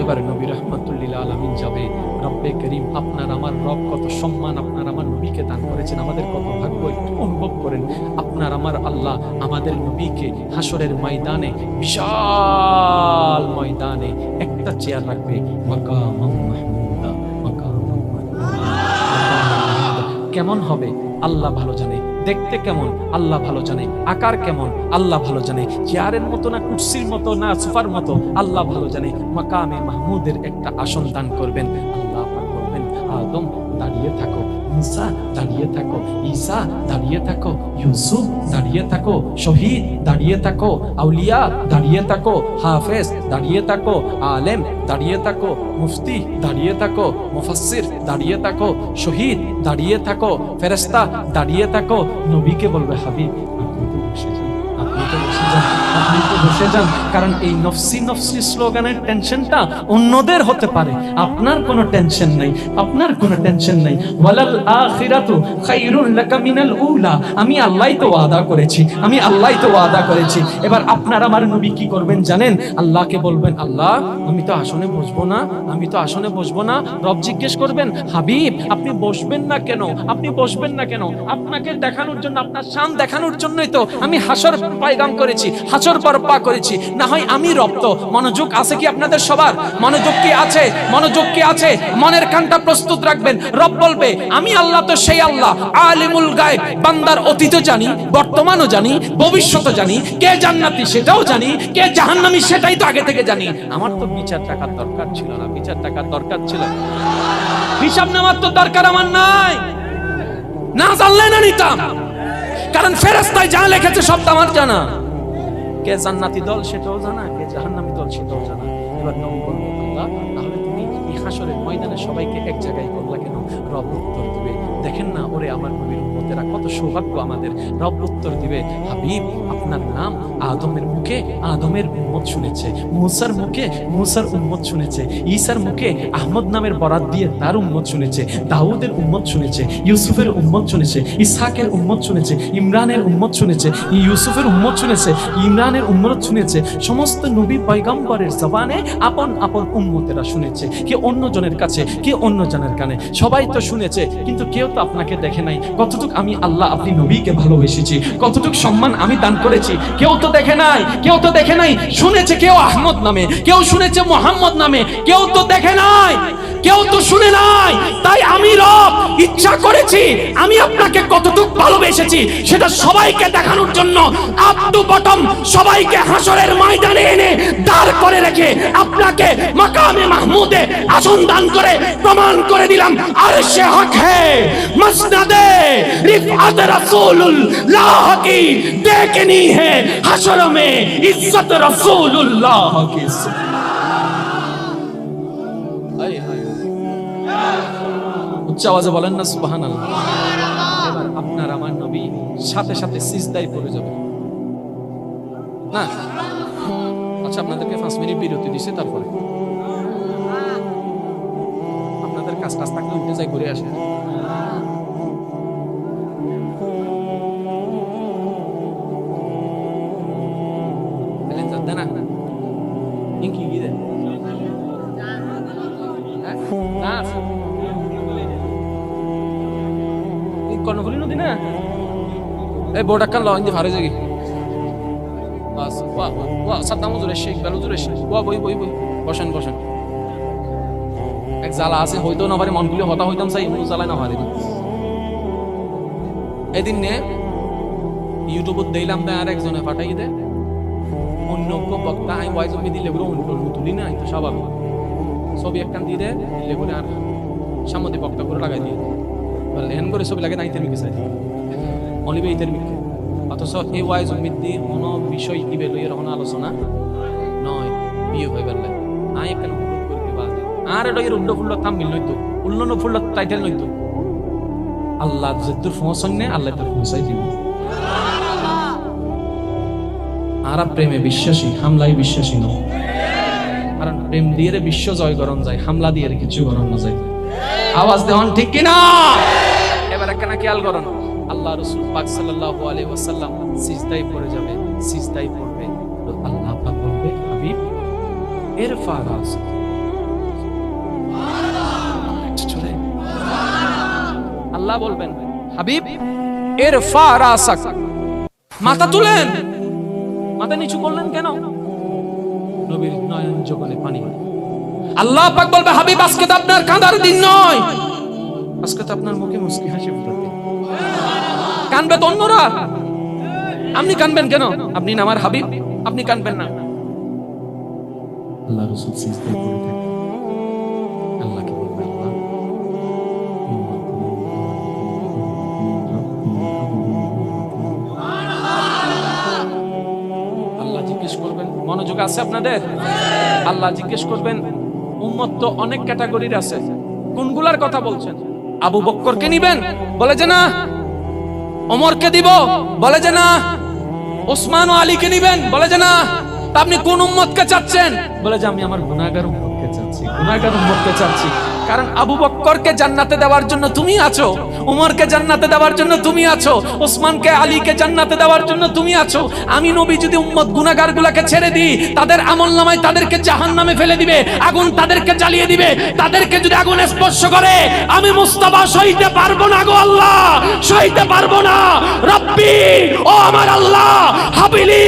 এবারে নবী রাহমাতুল লিল আলামিন যাবে। রব্বে করিম, আপনার আমার রব কত সম্মান আপনার আমার নবীকে দান করেছেন, আমাদের কত ভাগ্য একটু অনুভব করেন। আপনার আমার আল্লাহ আমাদের নবীকে হাসরের ময়দানে, বিশাল ময়দানে একটা চেয়ার রাখবে, মাকামাম মাহমুদা, মাকামাম মাহমুদা। কেমন হবে আল্লাহ ভালো জানে, দেখতে কেমন আল্লাহ ভালো জানে, আকার কেমন আল্লাহ ভালো জানে, চেয়ারের মতো না কুরসির মতো না সোফার মতো আল্লাহ ভালো জানে। মাকামে মাহমুদের একটা আসন দান করবেন। আল্লাহ পাক বলবেন, আদম দাঁড়িয়ে থাকো, মুসা দাঁড়িয়ে থাকো, ঈসা দাঁড়িয়ে থাকো, ইউসুফ দাঁড়িয়ে থাকো, শহীদ দাঁড়িয়ে থাকো, আউলিয়া দাঁড়িয়ে থাকো, হাফেজ দাঁড়িয়ে থাকো, আলেম দাঁড়িয়ে থাকো, মুফতি দাঁড়িয়ে থাকো, মুফাসসির দাঁড়িয়ে থাকো, শহীদ দাঁড়িয়ে থাকো, ফেরেশতা দাঁড়িয়ে থাকো। নবীকে বলবে, হাবিব আপনি তো বসে যান, আপনি তো বসে যান, আপনি তো বসে যান। কারণ এই নফসি নফসি স্লোগানের টেনশনটা অন্যদের হতে পারে, আপনার কোনো টেনশন নাই, আপনার কোনো টেনশন নাই। ওয়ালাল আখিরাতু খায়রুল লাকা মিনাল উলা। আমি আল্লাহই তো ওয়াদা করেছি, আমি আল্লাহই তো ওয়াদা করেছি। এবার আপনার আমার নবী কি করবেন জানেন? আল্লাহকে বলবেন, আল্লাহ আমি তো আসনে বসবো না, আমি তো আসনে বসবো না। রব জিজ্ঞেস করবেন, হাবিব আপনি বসবেন না কেন, আপনি বসবেন না কেন? আপনাকে দেখানোর জন্য, আপনার শান দেখানোর জন্যই তো আমি হাসর পায়গাম করেছি, হাসর বরপা করেছি। না হয় আমি রব তো। মনোযোগ আছে কি আপনাদের সবার? মনোযোগ কি আছে? মনোযোগ কি আছে? মনের কানটা প্রস্তুত রাখবেন। রব বলবে, আমি আল্লাহ তো সেই আল্লাহ আলিমুল গায়ব, বান্দার অতীতও জানি, বর্তমানও জানি, ভবিষ্যৎও জানি, কে জান্নাতি সেটাও জানি, কে জাহান্নামী সেটাই তো আগে থেকে জানি। আমার তো বিচার টাকার দরকার ছিল না, বিচার টাকার দরকার ছিল না, হিসাব নেওয়ার তো দরকার আমার নাই। না জানলে না নিতাম, কারণ ফেরেশতায় যা লিখেছে সব তো আমার জানা। কে জান্নাতি দল সেটাও জানা, কে জাহান্নামী দল সেটাও জানা। এবার নবী বলল, আল্লাহ তাহলে তুমি এই হাসরের ময়দানে সবাইকে এক জায়গায় করলা কেন? রব উত্তর দিবে, দেখেন না ওরে আমার নবীর উম্মতেরা, কত সৌভাগ্য আমাদের। রব উত্তর দিবে, হাবিব আপনার নাম আদমের মুখে আদমের উম্মত শুনেছে, মুসার মুখে মুসার উম্মত শুনেছে, ঈসার মুখে আহমদ নামের বরাত দিয়ে তার উম্মত শুনেছে, দাউদের উম্মত শুনেছে, ইউসুফের উম্মত শুনেছে, ইসহাকের উম্মত শুনেছে, ইমরানের উম্মত শুনেছে, ইউসুফের উম্মত শুনেছে, ইমরানের উম্মত শুনেছে। সমস্ত নবী পয়গম্বরের জবানে আপন আপন উম্মতেরা শুনেছে, কে অন্য জনের কাছে, কে অন্য জনের কানে, সবাই তো শুনেছে, কিন্তু কেউ তো আপনাকে দেখে নাই। কতটুক আমি আল্লাহ আপনি নবীকে ভালোবেসেছি, কতটুক সম্মান আমি দান করেছি, কেউ তো দেখে নাই, কেউ তো দেখে নাই। শুনেছে কেউ আহমদ নামে, কেউ শুনেছে মোহাম্মদ নামে, কেউ তো দেখে নাই, কেউ তো শুনে নাই। তাই আমি রব ইচ্ছা করেছি আমি আপনাকে কতটুক ভালোবেসেছি সেটা সবাইকে দেখানোর জন্য আপ টু বটম সবাইকে হাসরের ময়দানে এনে দাঁড় করে রেখে আপনাকে মাকামে মাহমুদে আসন দান করে প্রমাণ করে দিলাম, আরশে হক হে মসনদে রিফআত রাসূলুল্লাহ কি দেখনি হে হাসর মে ইজ্জত রাসূলুল্লাহ কি। উচ্চ আওয়াজে বলেন না সুবহানাল্লাহ। এবার আপনার আমার নবী সাথে সাথে সিজদায় পড়ে যাবে না? আচ্ছা আপনাদেরকে 5 মিনিট বিরতি দিছে, তারপরে আপনাদের কাজ টাজ থাকলে উঠে যাই ঘুরে আসে। ইনকি গিয়ে না কর্ণফুলী নদী না, এই বোর্ডাক্কান ল ইন্দি ভারে যাগি বাস। ওয়া সাদ্দাম হুজুর শেখ বেল হুজুর শেখ ওয়া বই বই বই বসেন বসেন। এক জ্বালা আছে হইতো না পারে, মনগুলি হতা হইতাম চাই মন জ্বালায় না পারে। এদিন নে ইউটিউবত দিলাম দেয় আর একজনে পাঠাই দে অন্য বক্তা, আমি ওয়াইজ আমি দিলে বলে অন্য তুলি না, তো স্বাভাবিক ছবি একখান দিয়ে দে দিলে বলে আর সামনে বক্তা করে লাগাই দিয়ে হেন করে ছবি লাগে নাই তেমনি চাই অলিবে ইতের মিকে। অথচ এই ওয়াইজ উম্মিদ দিয়ে কোনো বিষয় ইবে লইয়ের কোনো আলোচনা নয়, বিয়ে হয়ে গেলে আই কেন করে দিবা আর লইয়ের উল্টো ফুল্ল থাম মিল নইতো, উল্লো ফুল্ল টাইটেল নইতো। আল্লাহ যেতুর পৌঁছান নে আল্লাহ তোর পৌঁছাই দিব। আর প্রেমে বিশ্বাসী, হামলাই বিশ্বাসী নয়। কারণ প্রেম দিয়ে বিশ্ব জয় করণ যায়, হামলা দিয়ে কিছু করণ না যায়। আওয়াজ দেওয়ান ঠিক কিনা? এবার একখানা খেয়াল করুন, আল্লাহ রাসূল পাক সাল্লাল্লাহু আলাইহি ওয়াসাল্লাম সিজদায় পড়ে যাবে, সিজদায় পড়বে, তো আল্লাহ পাক বলবে হাবিব ইরফা রাসাক, আল্লাহ বলবেন হাবিব ইরফা রাসাক, মাথা তুলেন। মাথা নিচু করলেন কেন? নবীর নয়ন যোগনে পানি। আল্লাহ পাক বলবে হাবিব আজকে তো আপনার কাঁদার দিন নয়, আজকে তো আপনার মুখে মুস্কি হাসি ফোটার দিন। কানবে তো অন্যরা, আপনি কানবেন কেন? আপনি না আমার হাবিব, আপনি কানবেন না। আল্লাহ রাসূল সিজদায় পড়ে থাকবেন, আল্লাহকে বলবে আল্লাহ আল্লাহ জিজ্ঞেস করবেন, মনোযোগ আছে আপনাদের? আল্লাহ জিজ্ঞেস করবেন উম্মত তো অনেক ক্যাটাগরির আছে, কোনগুলার কথা বলছেন? আবু বকরকে নিবেন? বলে যে না। ওমরকে দিব? বলে যে না। ওসমান ও আলীকে নিবেন? বলে যে না। তা আপনি কোন উম্মতকে চাচ্ছেন? বলে যে আমি আমার গুনাহগার উম্মতকে চাচ্ছি, গুনাহগার উম্মতকে চাচ্ছি। কারণ আবু বকরকে জান্নাতে দেওয়ার জন্য তুমি আছো, উমরকে জান্নাতে দেওয়ার জন্য তুমি আছো, ওসমানকে আলীকে জান্নাতে দেওয়ার জন্য তুমি আছো। আমি নবী যদি উম্মত গুনাহগারগুলোকে ছেড়ে দিই, তাদের আমলনামায় তাদেরকে জাহান্নামে ফেলে দিবে, আগুন তাদেরকে জ্বালিয়ে দিবে। তাদেরকে যদি আগুন স্পর্শ করে আমি মুস্তাফা সইতে পারবো না গো আল্লাহ, সইতে পারবো না। রব্বি, ও আমার আল্লাহ, হাবিলি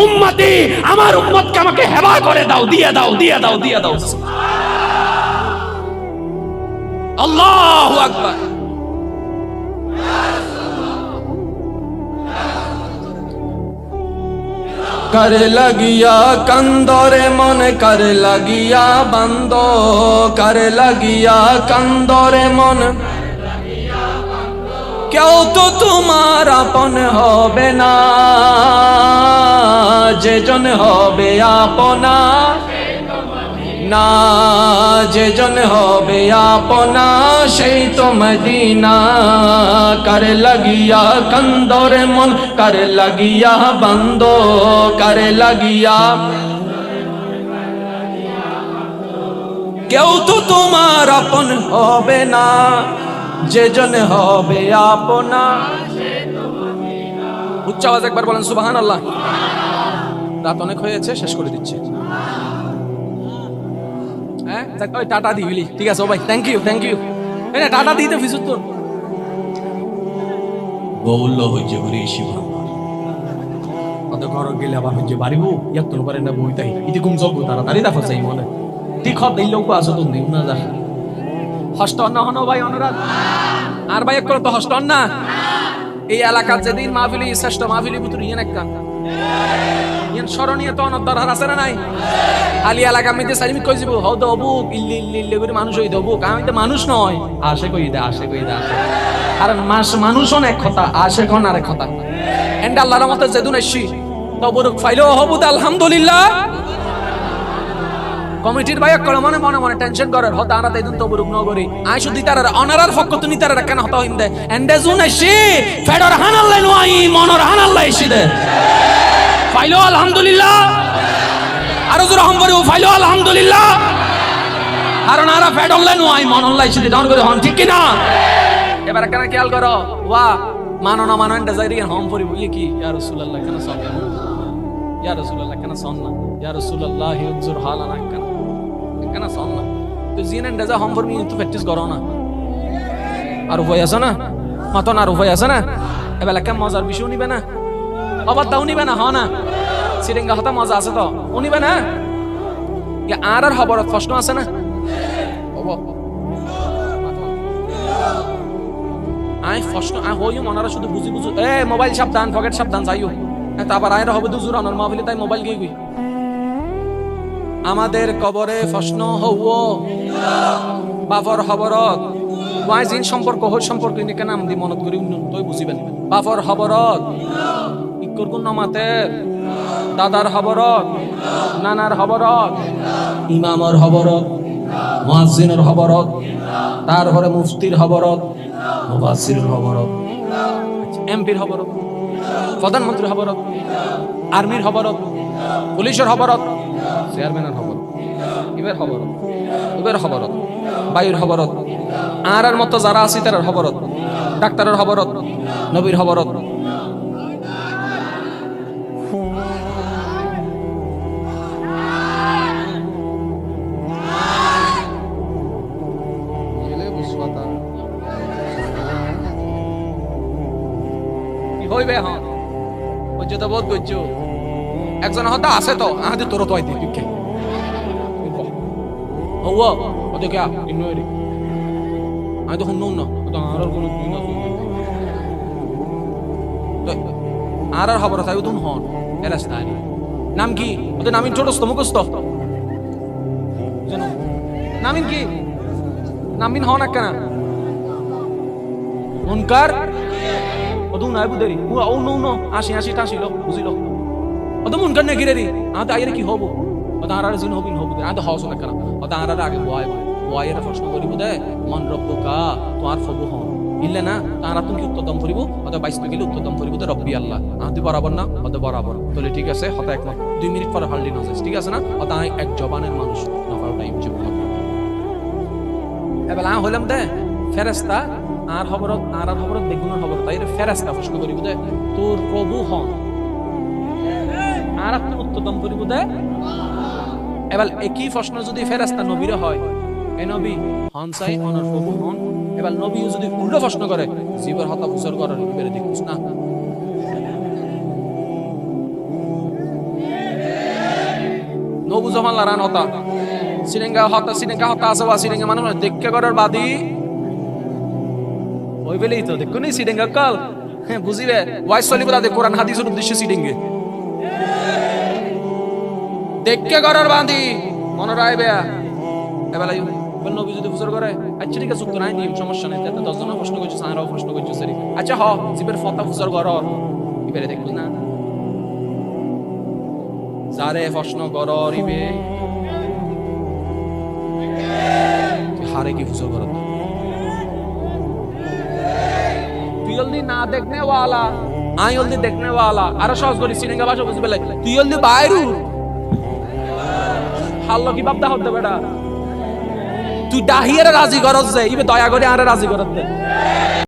উম্মতি, আমার উম্মতকে আমাকে হেবা করে দাও, দিয়ে দাও, দিয়ে দাও, দিয়ে দাও। আল্লাহু আকবার। कर लगिया कंदोरे मन कर लगिया बंदो, कर लगिया कंदोरे मन, क्यों तो तुम्हारा अपन होबे ना, जे जन होबे अपना ना, जे जन होबे अपना সেই তো মদিনা। कर लगिया कंदोरे मन कर लगिया बंदो, कर लगिया কেউ তো তোমার আপন হবে না, যে জন হবে আপনা। উচ্চ আওয়াজ একবার বলেন সুবহানাল্লাহ। রাত অনেক হয়েছে, শেষ করে দিচ্ছি। হ্যাঁ ওই টাটা দিবি, ঠিক আছে ও ভাই, থ্যাংক ইউ, থ্যাংক ইউ। এটা টাটা দিতে ফিসুত তো বউল হইছে ঘুরে এসি ভালো ঘর গেলে আবার হইছে বাড়িব ইয়াত তোর পারে না বইতাই ইতি কুম জগ তাড়াতাড়ি দা ফসাই মনে ঠিক হত দিল লোক আসো তো দিউ না যা হস্ত না হনো ভাই অনুরাগ আর ভাই এক তো হস্ত না। এই এলাকার যেদিন মাহফিলি শ্রেষ্ঠ মাহফিলি ভিতর ইয়ান একটা ইয়ান স্মরণীয় তো অনর দরকার আছে না নাই? আলি এলাকা মধ্যে সাইমি কই যাব হও তো অবু ইল্লি ইল্লি ইল্লি করে মানুষ হই দেবো, আমি তো মানুষ নয়। আসে কই দে, আসে কই দে, আসে কারণ মানুষ অনেক কথা, আসে কোন আরেক কথা। এন্ড আল্লাহর রহমতে যেদিন আসছি তবরক ফাইলো হবুদ আলহামদুলিল্লাহ। কমিটির ভাই করে মনে মনে মনে টেনশন করার হতা আনা তাইদুন তবরক নগরি আই শুধু তারা অনারার ফক তো নি তারা কেন হতা হইম দে এন্ড জুন আসছি ফেডর হানাল্লাহ নয় মনর হানাল্লাহ এসে দে ফাইলো আলহামদুলিল্লাহ। আরো জোর রহম করে ফাইলো আলহামদুলিল্লাহ। আর ওনারা ফেড অনলাইন নয় মন অনলাইন এসে ডাউন করে হন, ঠিক কি না? এবার কেন খেয়াল করো ওয়া মানো না মানো এন্ড জাইরি হম পরি বলি কি ইয়া রাসূলুল্লাহ কেন সন না, ইয়া রাসূলুল্লাহ কেন সন না, ইয়া রাসূলুল্লাহ হুজুর হালানা কেন সন না। তো জিন এন্ড যা হম পরি তো প্র্যাকটিস করো না। আর উভয় আছে না মতন, আর উভয় আছে না। এবার কেন মজার বিষয় নিবে না, আবার তাও নিবে না, হ না সিরিঙ্গা হতা মজা আছে তো উনিবে না। আর আর খবর প্রশ্ন আছে না? আই প্রশ্ন আই হইও মনারা শুধু বুঝি বুঝু এ মোবাইল সাবধান, পকেট সাবধান যাইও। তারপর আয়ের হবে দুজুর অনর মাহফিলে তাই মোবাইল গিয়ে গই আমাদের কবরে প্রশ্ন হও বাফর খবরত ওয়াই জিন সম্পর্ক হই সম্পর্ক নিকে নাম দি মনত করি তুই বুঝিবেন। বাফর খবরত ইকর কোন নামাতের দাদার খবরত নানার খবরত ইমামর খবরত মুয়াজ্জিনের খবরত তারপরে মুফতির খবরত মুফাসসিরের খবরত এমপির খবরত প্রধানমন্ত্রীর খবরত আর্মির খবরত পুলিশের খবরত চেয়ারম্যানের খবরত ইবের খবরত ইবের খবরত বায়ুর খবরত আর মতো যারা আছে তার খবরত ডাক্তারের খবরত নবীর হবরত হইবে হ্যাঁ বুঝছো তো বোধ করছো একজন হয়তো আছে তো আহাতে তোর তো আইতে ঠিক হওয়া ওতে কে ইন্নোরি আমি তো শুনুন না তো আর কোনো দিন না আর খবর আছে তুমি হন এরাস্তানি নাম কি ওদের নামিন ছোটস্থ মুখস্থ জানো নামিন কি নামিন হন একখানা মুনকার ওদু নাই বুদেরি ও নো নো আসি আসি টাসিল বুঝিল ওদু মুনকার নে গিরেরি আদা আইরে কি হবো ওদা আর জিন হবিন হবু আদা হস না কেন ওদা আর আগে ওয়াই এর প্রশ্ন করিব দে মন রব্বকা তোমার ফবু হন ইল্লে না তারা তুমি উত্তর দম করিব ওদা 22 গেলে উত্তর দম করিব তো রব্বি আল্লাহ আদি বরাবর না ওদা বরাবর তাহলে ঠিক আছে হতা একমত 2 মিনিট পরে হালদি নজেস ঠিক আছে না ওদা এক জবানের মানুষ নফার টাইম জীবন এবেলা হইলাম দে ফেরেশতা আর খবরত বেগুনের খবর তাই ফেরেশতা প্রশ্ন করিব দে তোর প্রভু হন আর আপনি উত্তম করিব দে এবার একই প্রশ্ন যদি ফেরেশতা নবীর হয় এই নবী হন চাই অনর প্রভু হন এবার নবী যদি উল্টো প্রশ্ন করে জীবর হতা বুঝর করার বেরে দেখিস না নবু জমান লারান হতা সিনেঙ্গা হতা আছে বা সিনেঙ্গা মানুষ দেখকে করার বাদী ওই বেলেই তো দেখো নি সিডেঙ্গা কাল হ্যাঁ বুঝিবে ওয়াইস চলিব তাদের কোরআন হাদিসের উদ্দেশ্যে সিডেঙ্গে দেখকে করার বাঁধি মনে রাখবে এবেলাই নবী যদি ফুসর করে আচ্ছা ঠিক আছে যুক্ত নাই নিয়ম সমস্যা নেই তাতে 10 জন প্রশ্ন করছে সারাও প্রশ্ন করছে সরি আচ্ছা হ জিবের ফতা ফুসর কর ইবেরে দেখবো না যারে প্রশ্ন কর ইবে হারে কি ফুসর কর তুই না দেখনে वाला আই হলদি দেখনে वाला আর সহজ করি সিনেঙ্গা ভাষা বুঝবে লাই তুই হলদি বাইরু হাল্লো কি বাপদা হতে বেটা তুই ডাহিয়ারে রাজি করছ যে ইবে দয়া করে আরে রাজি করত দে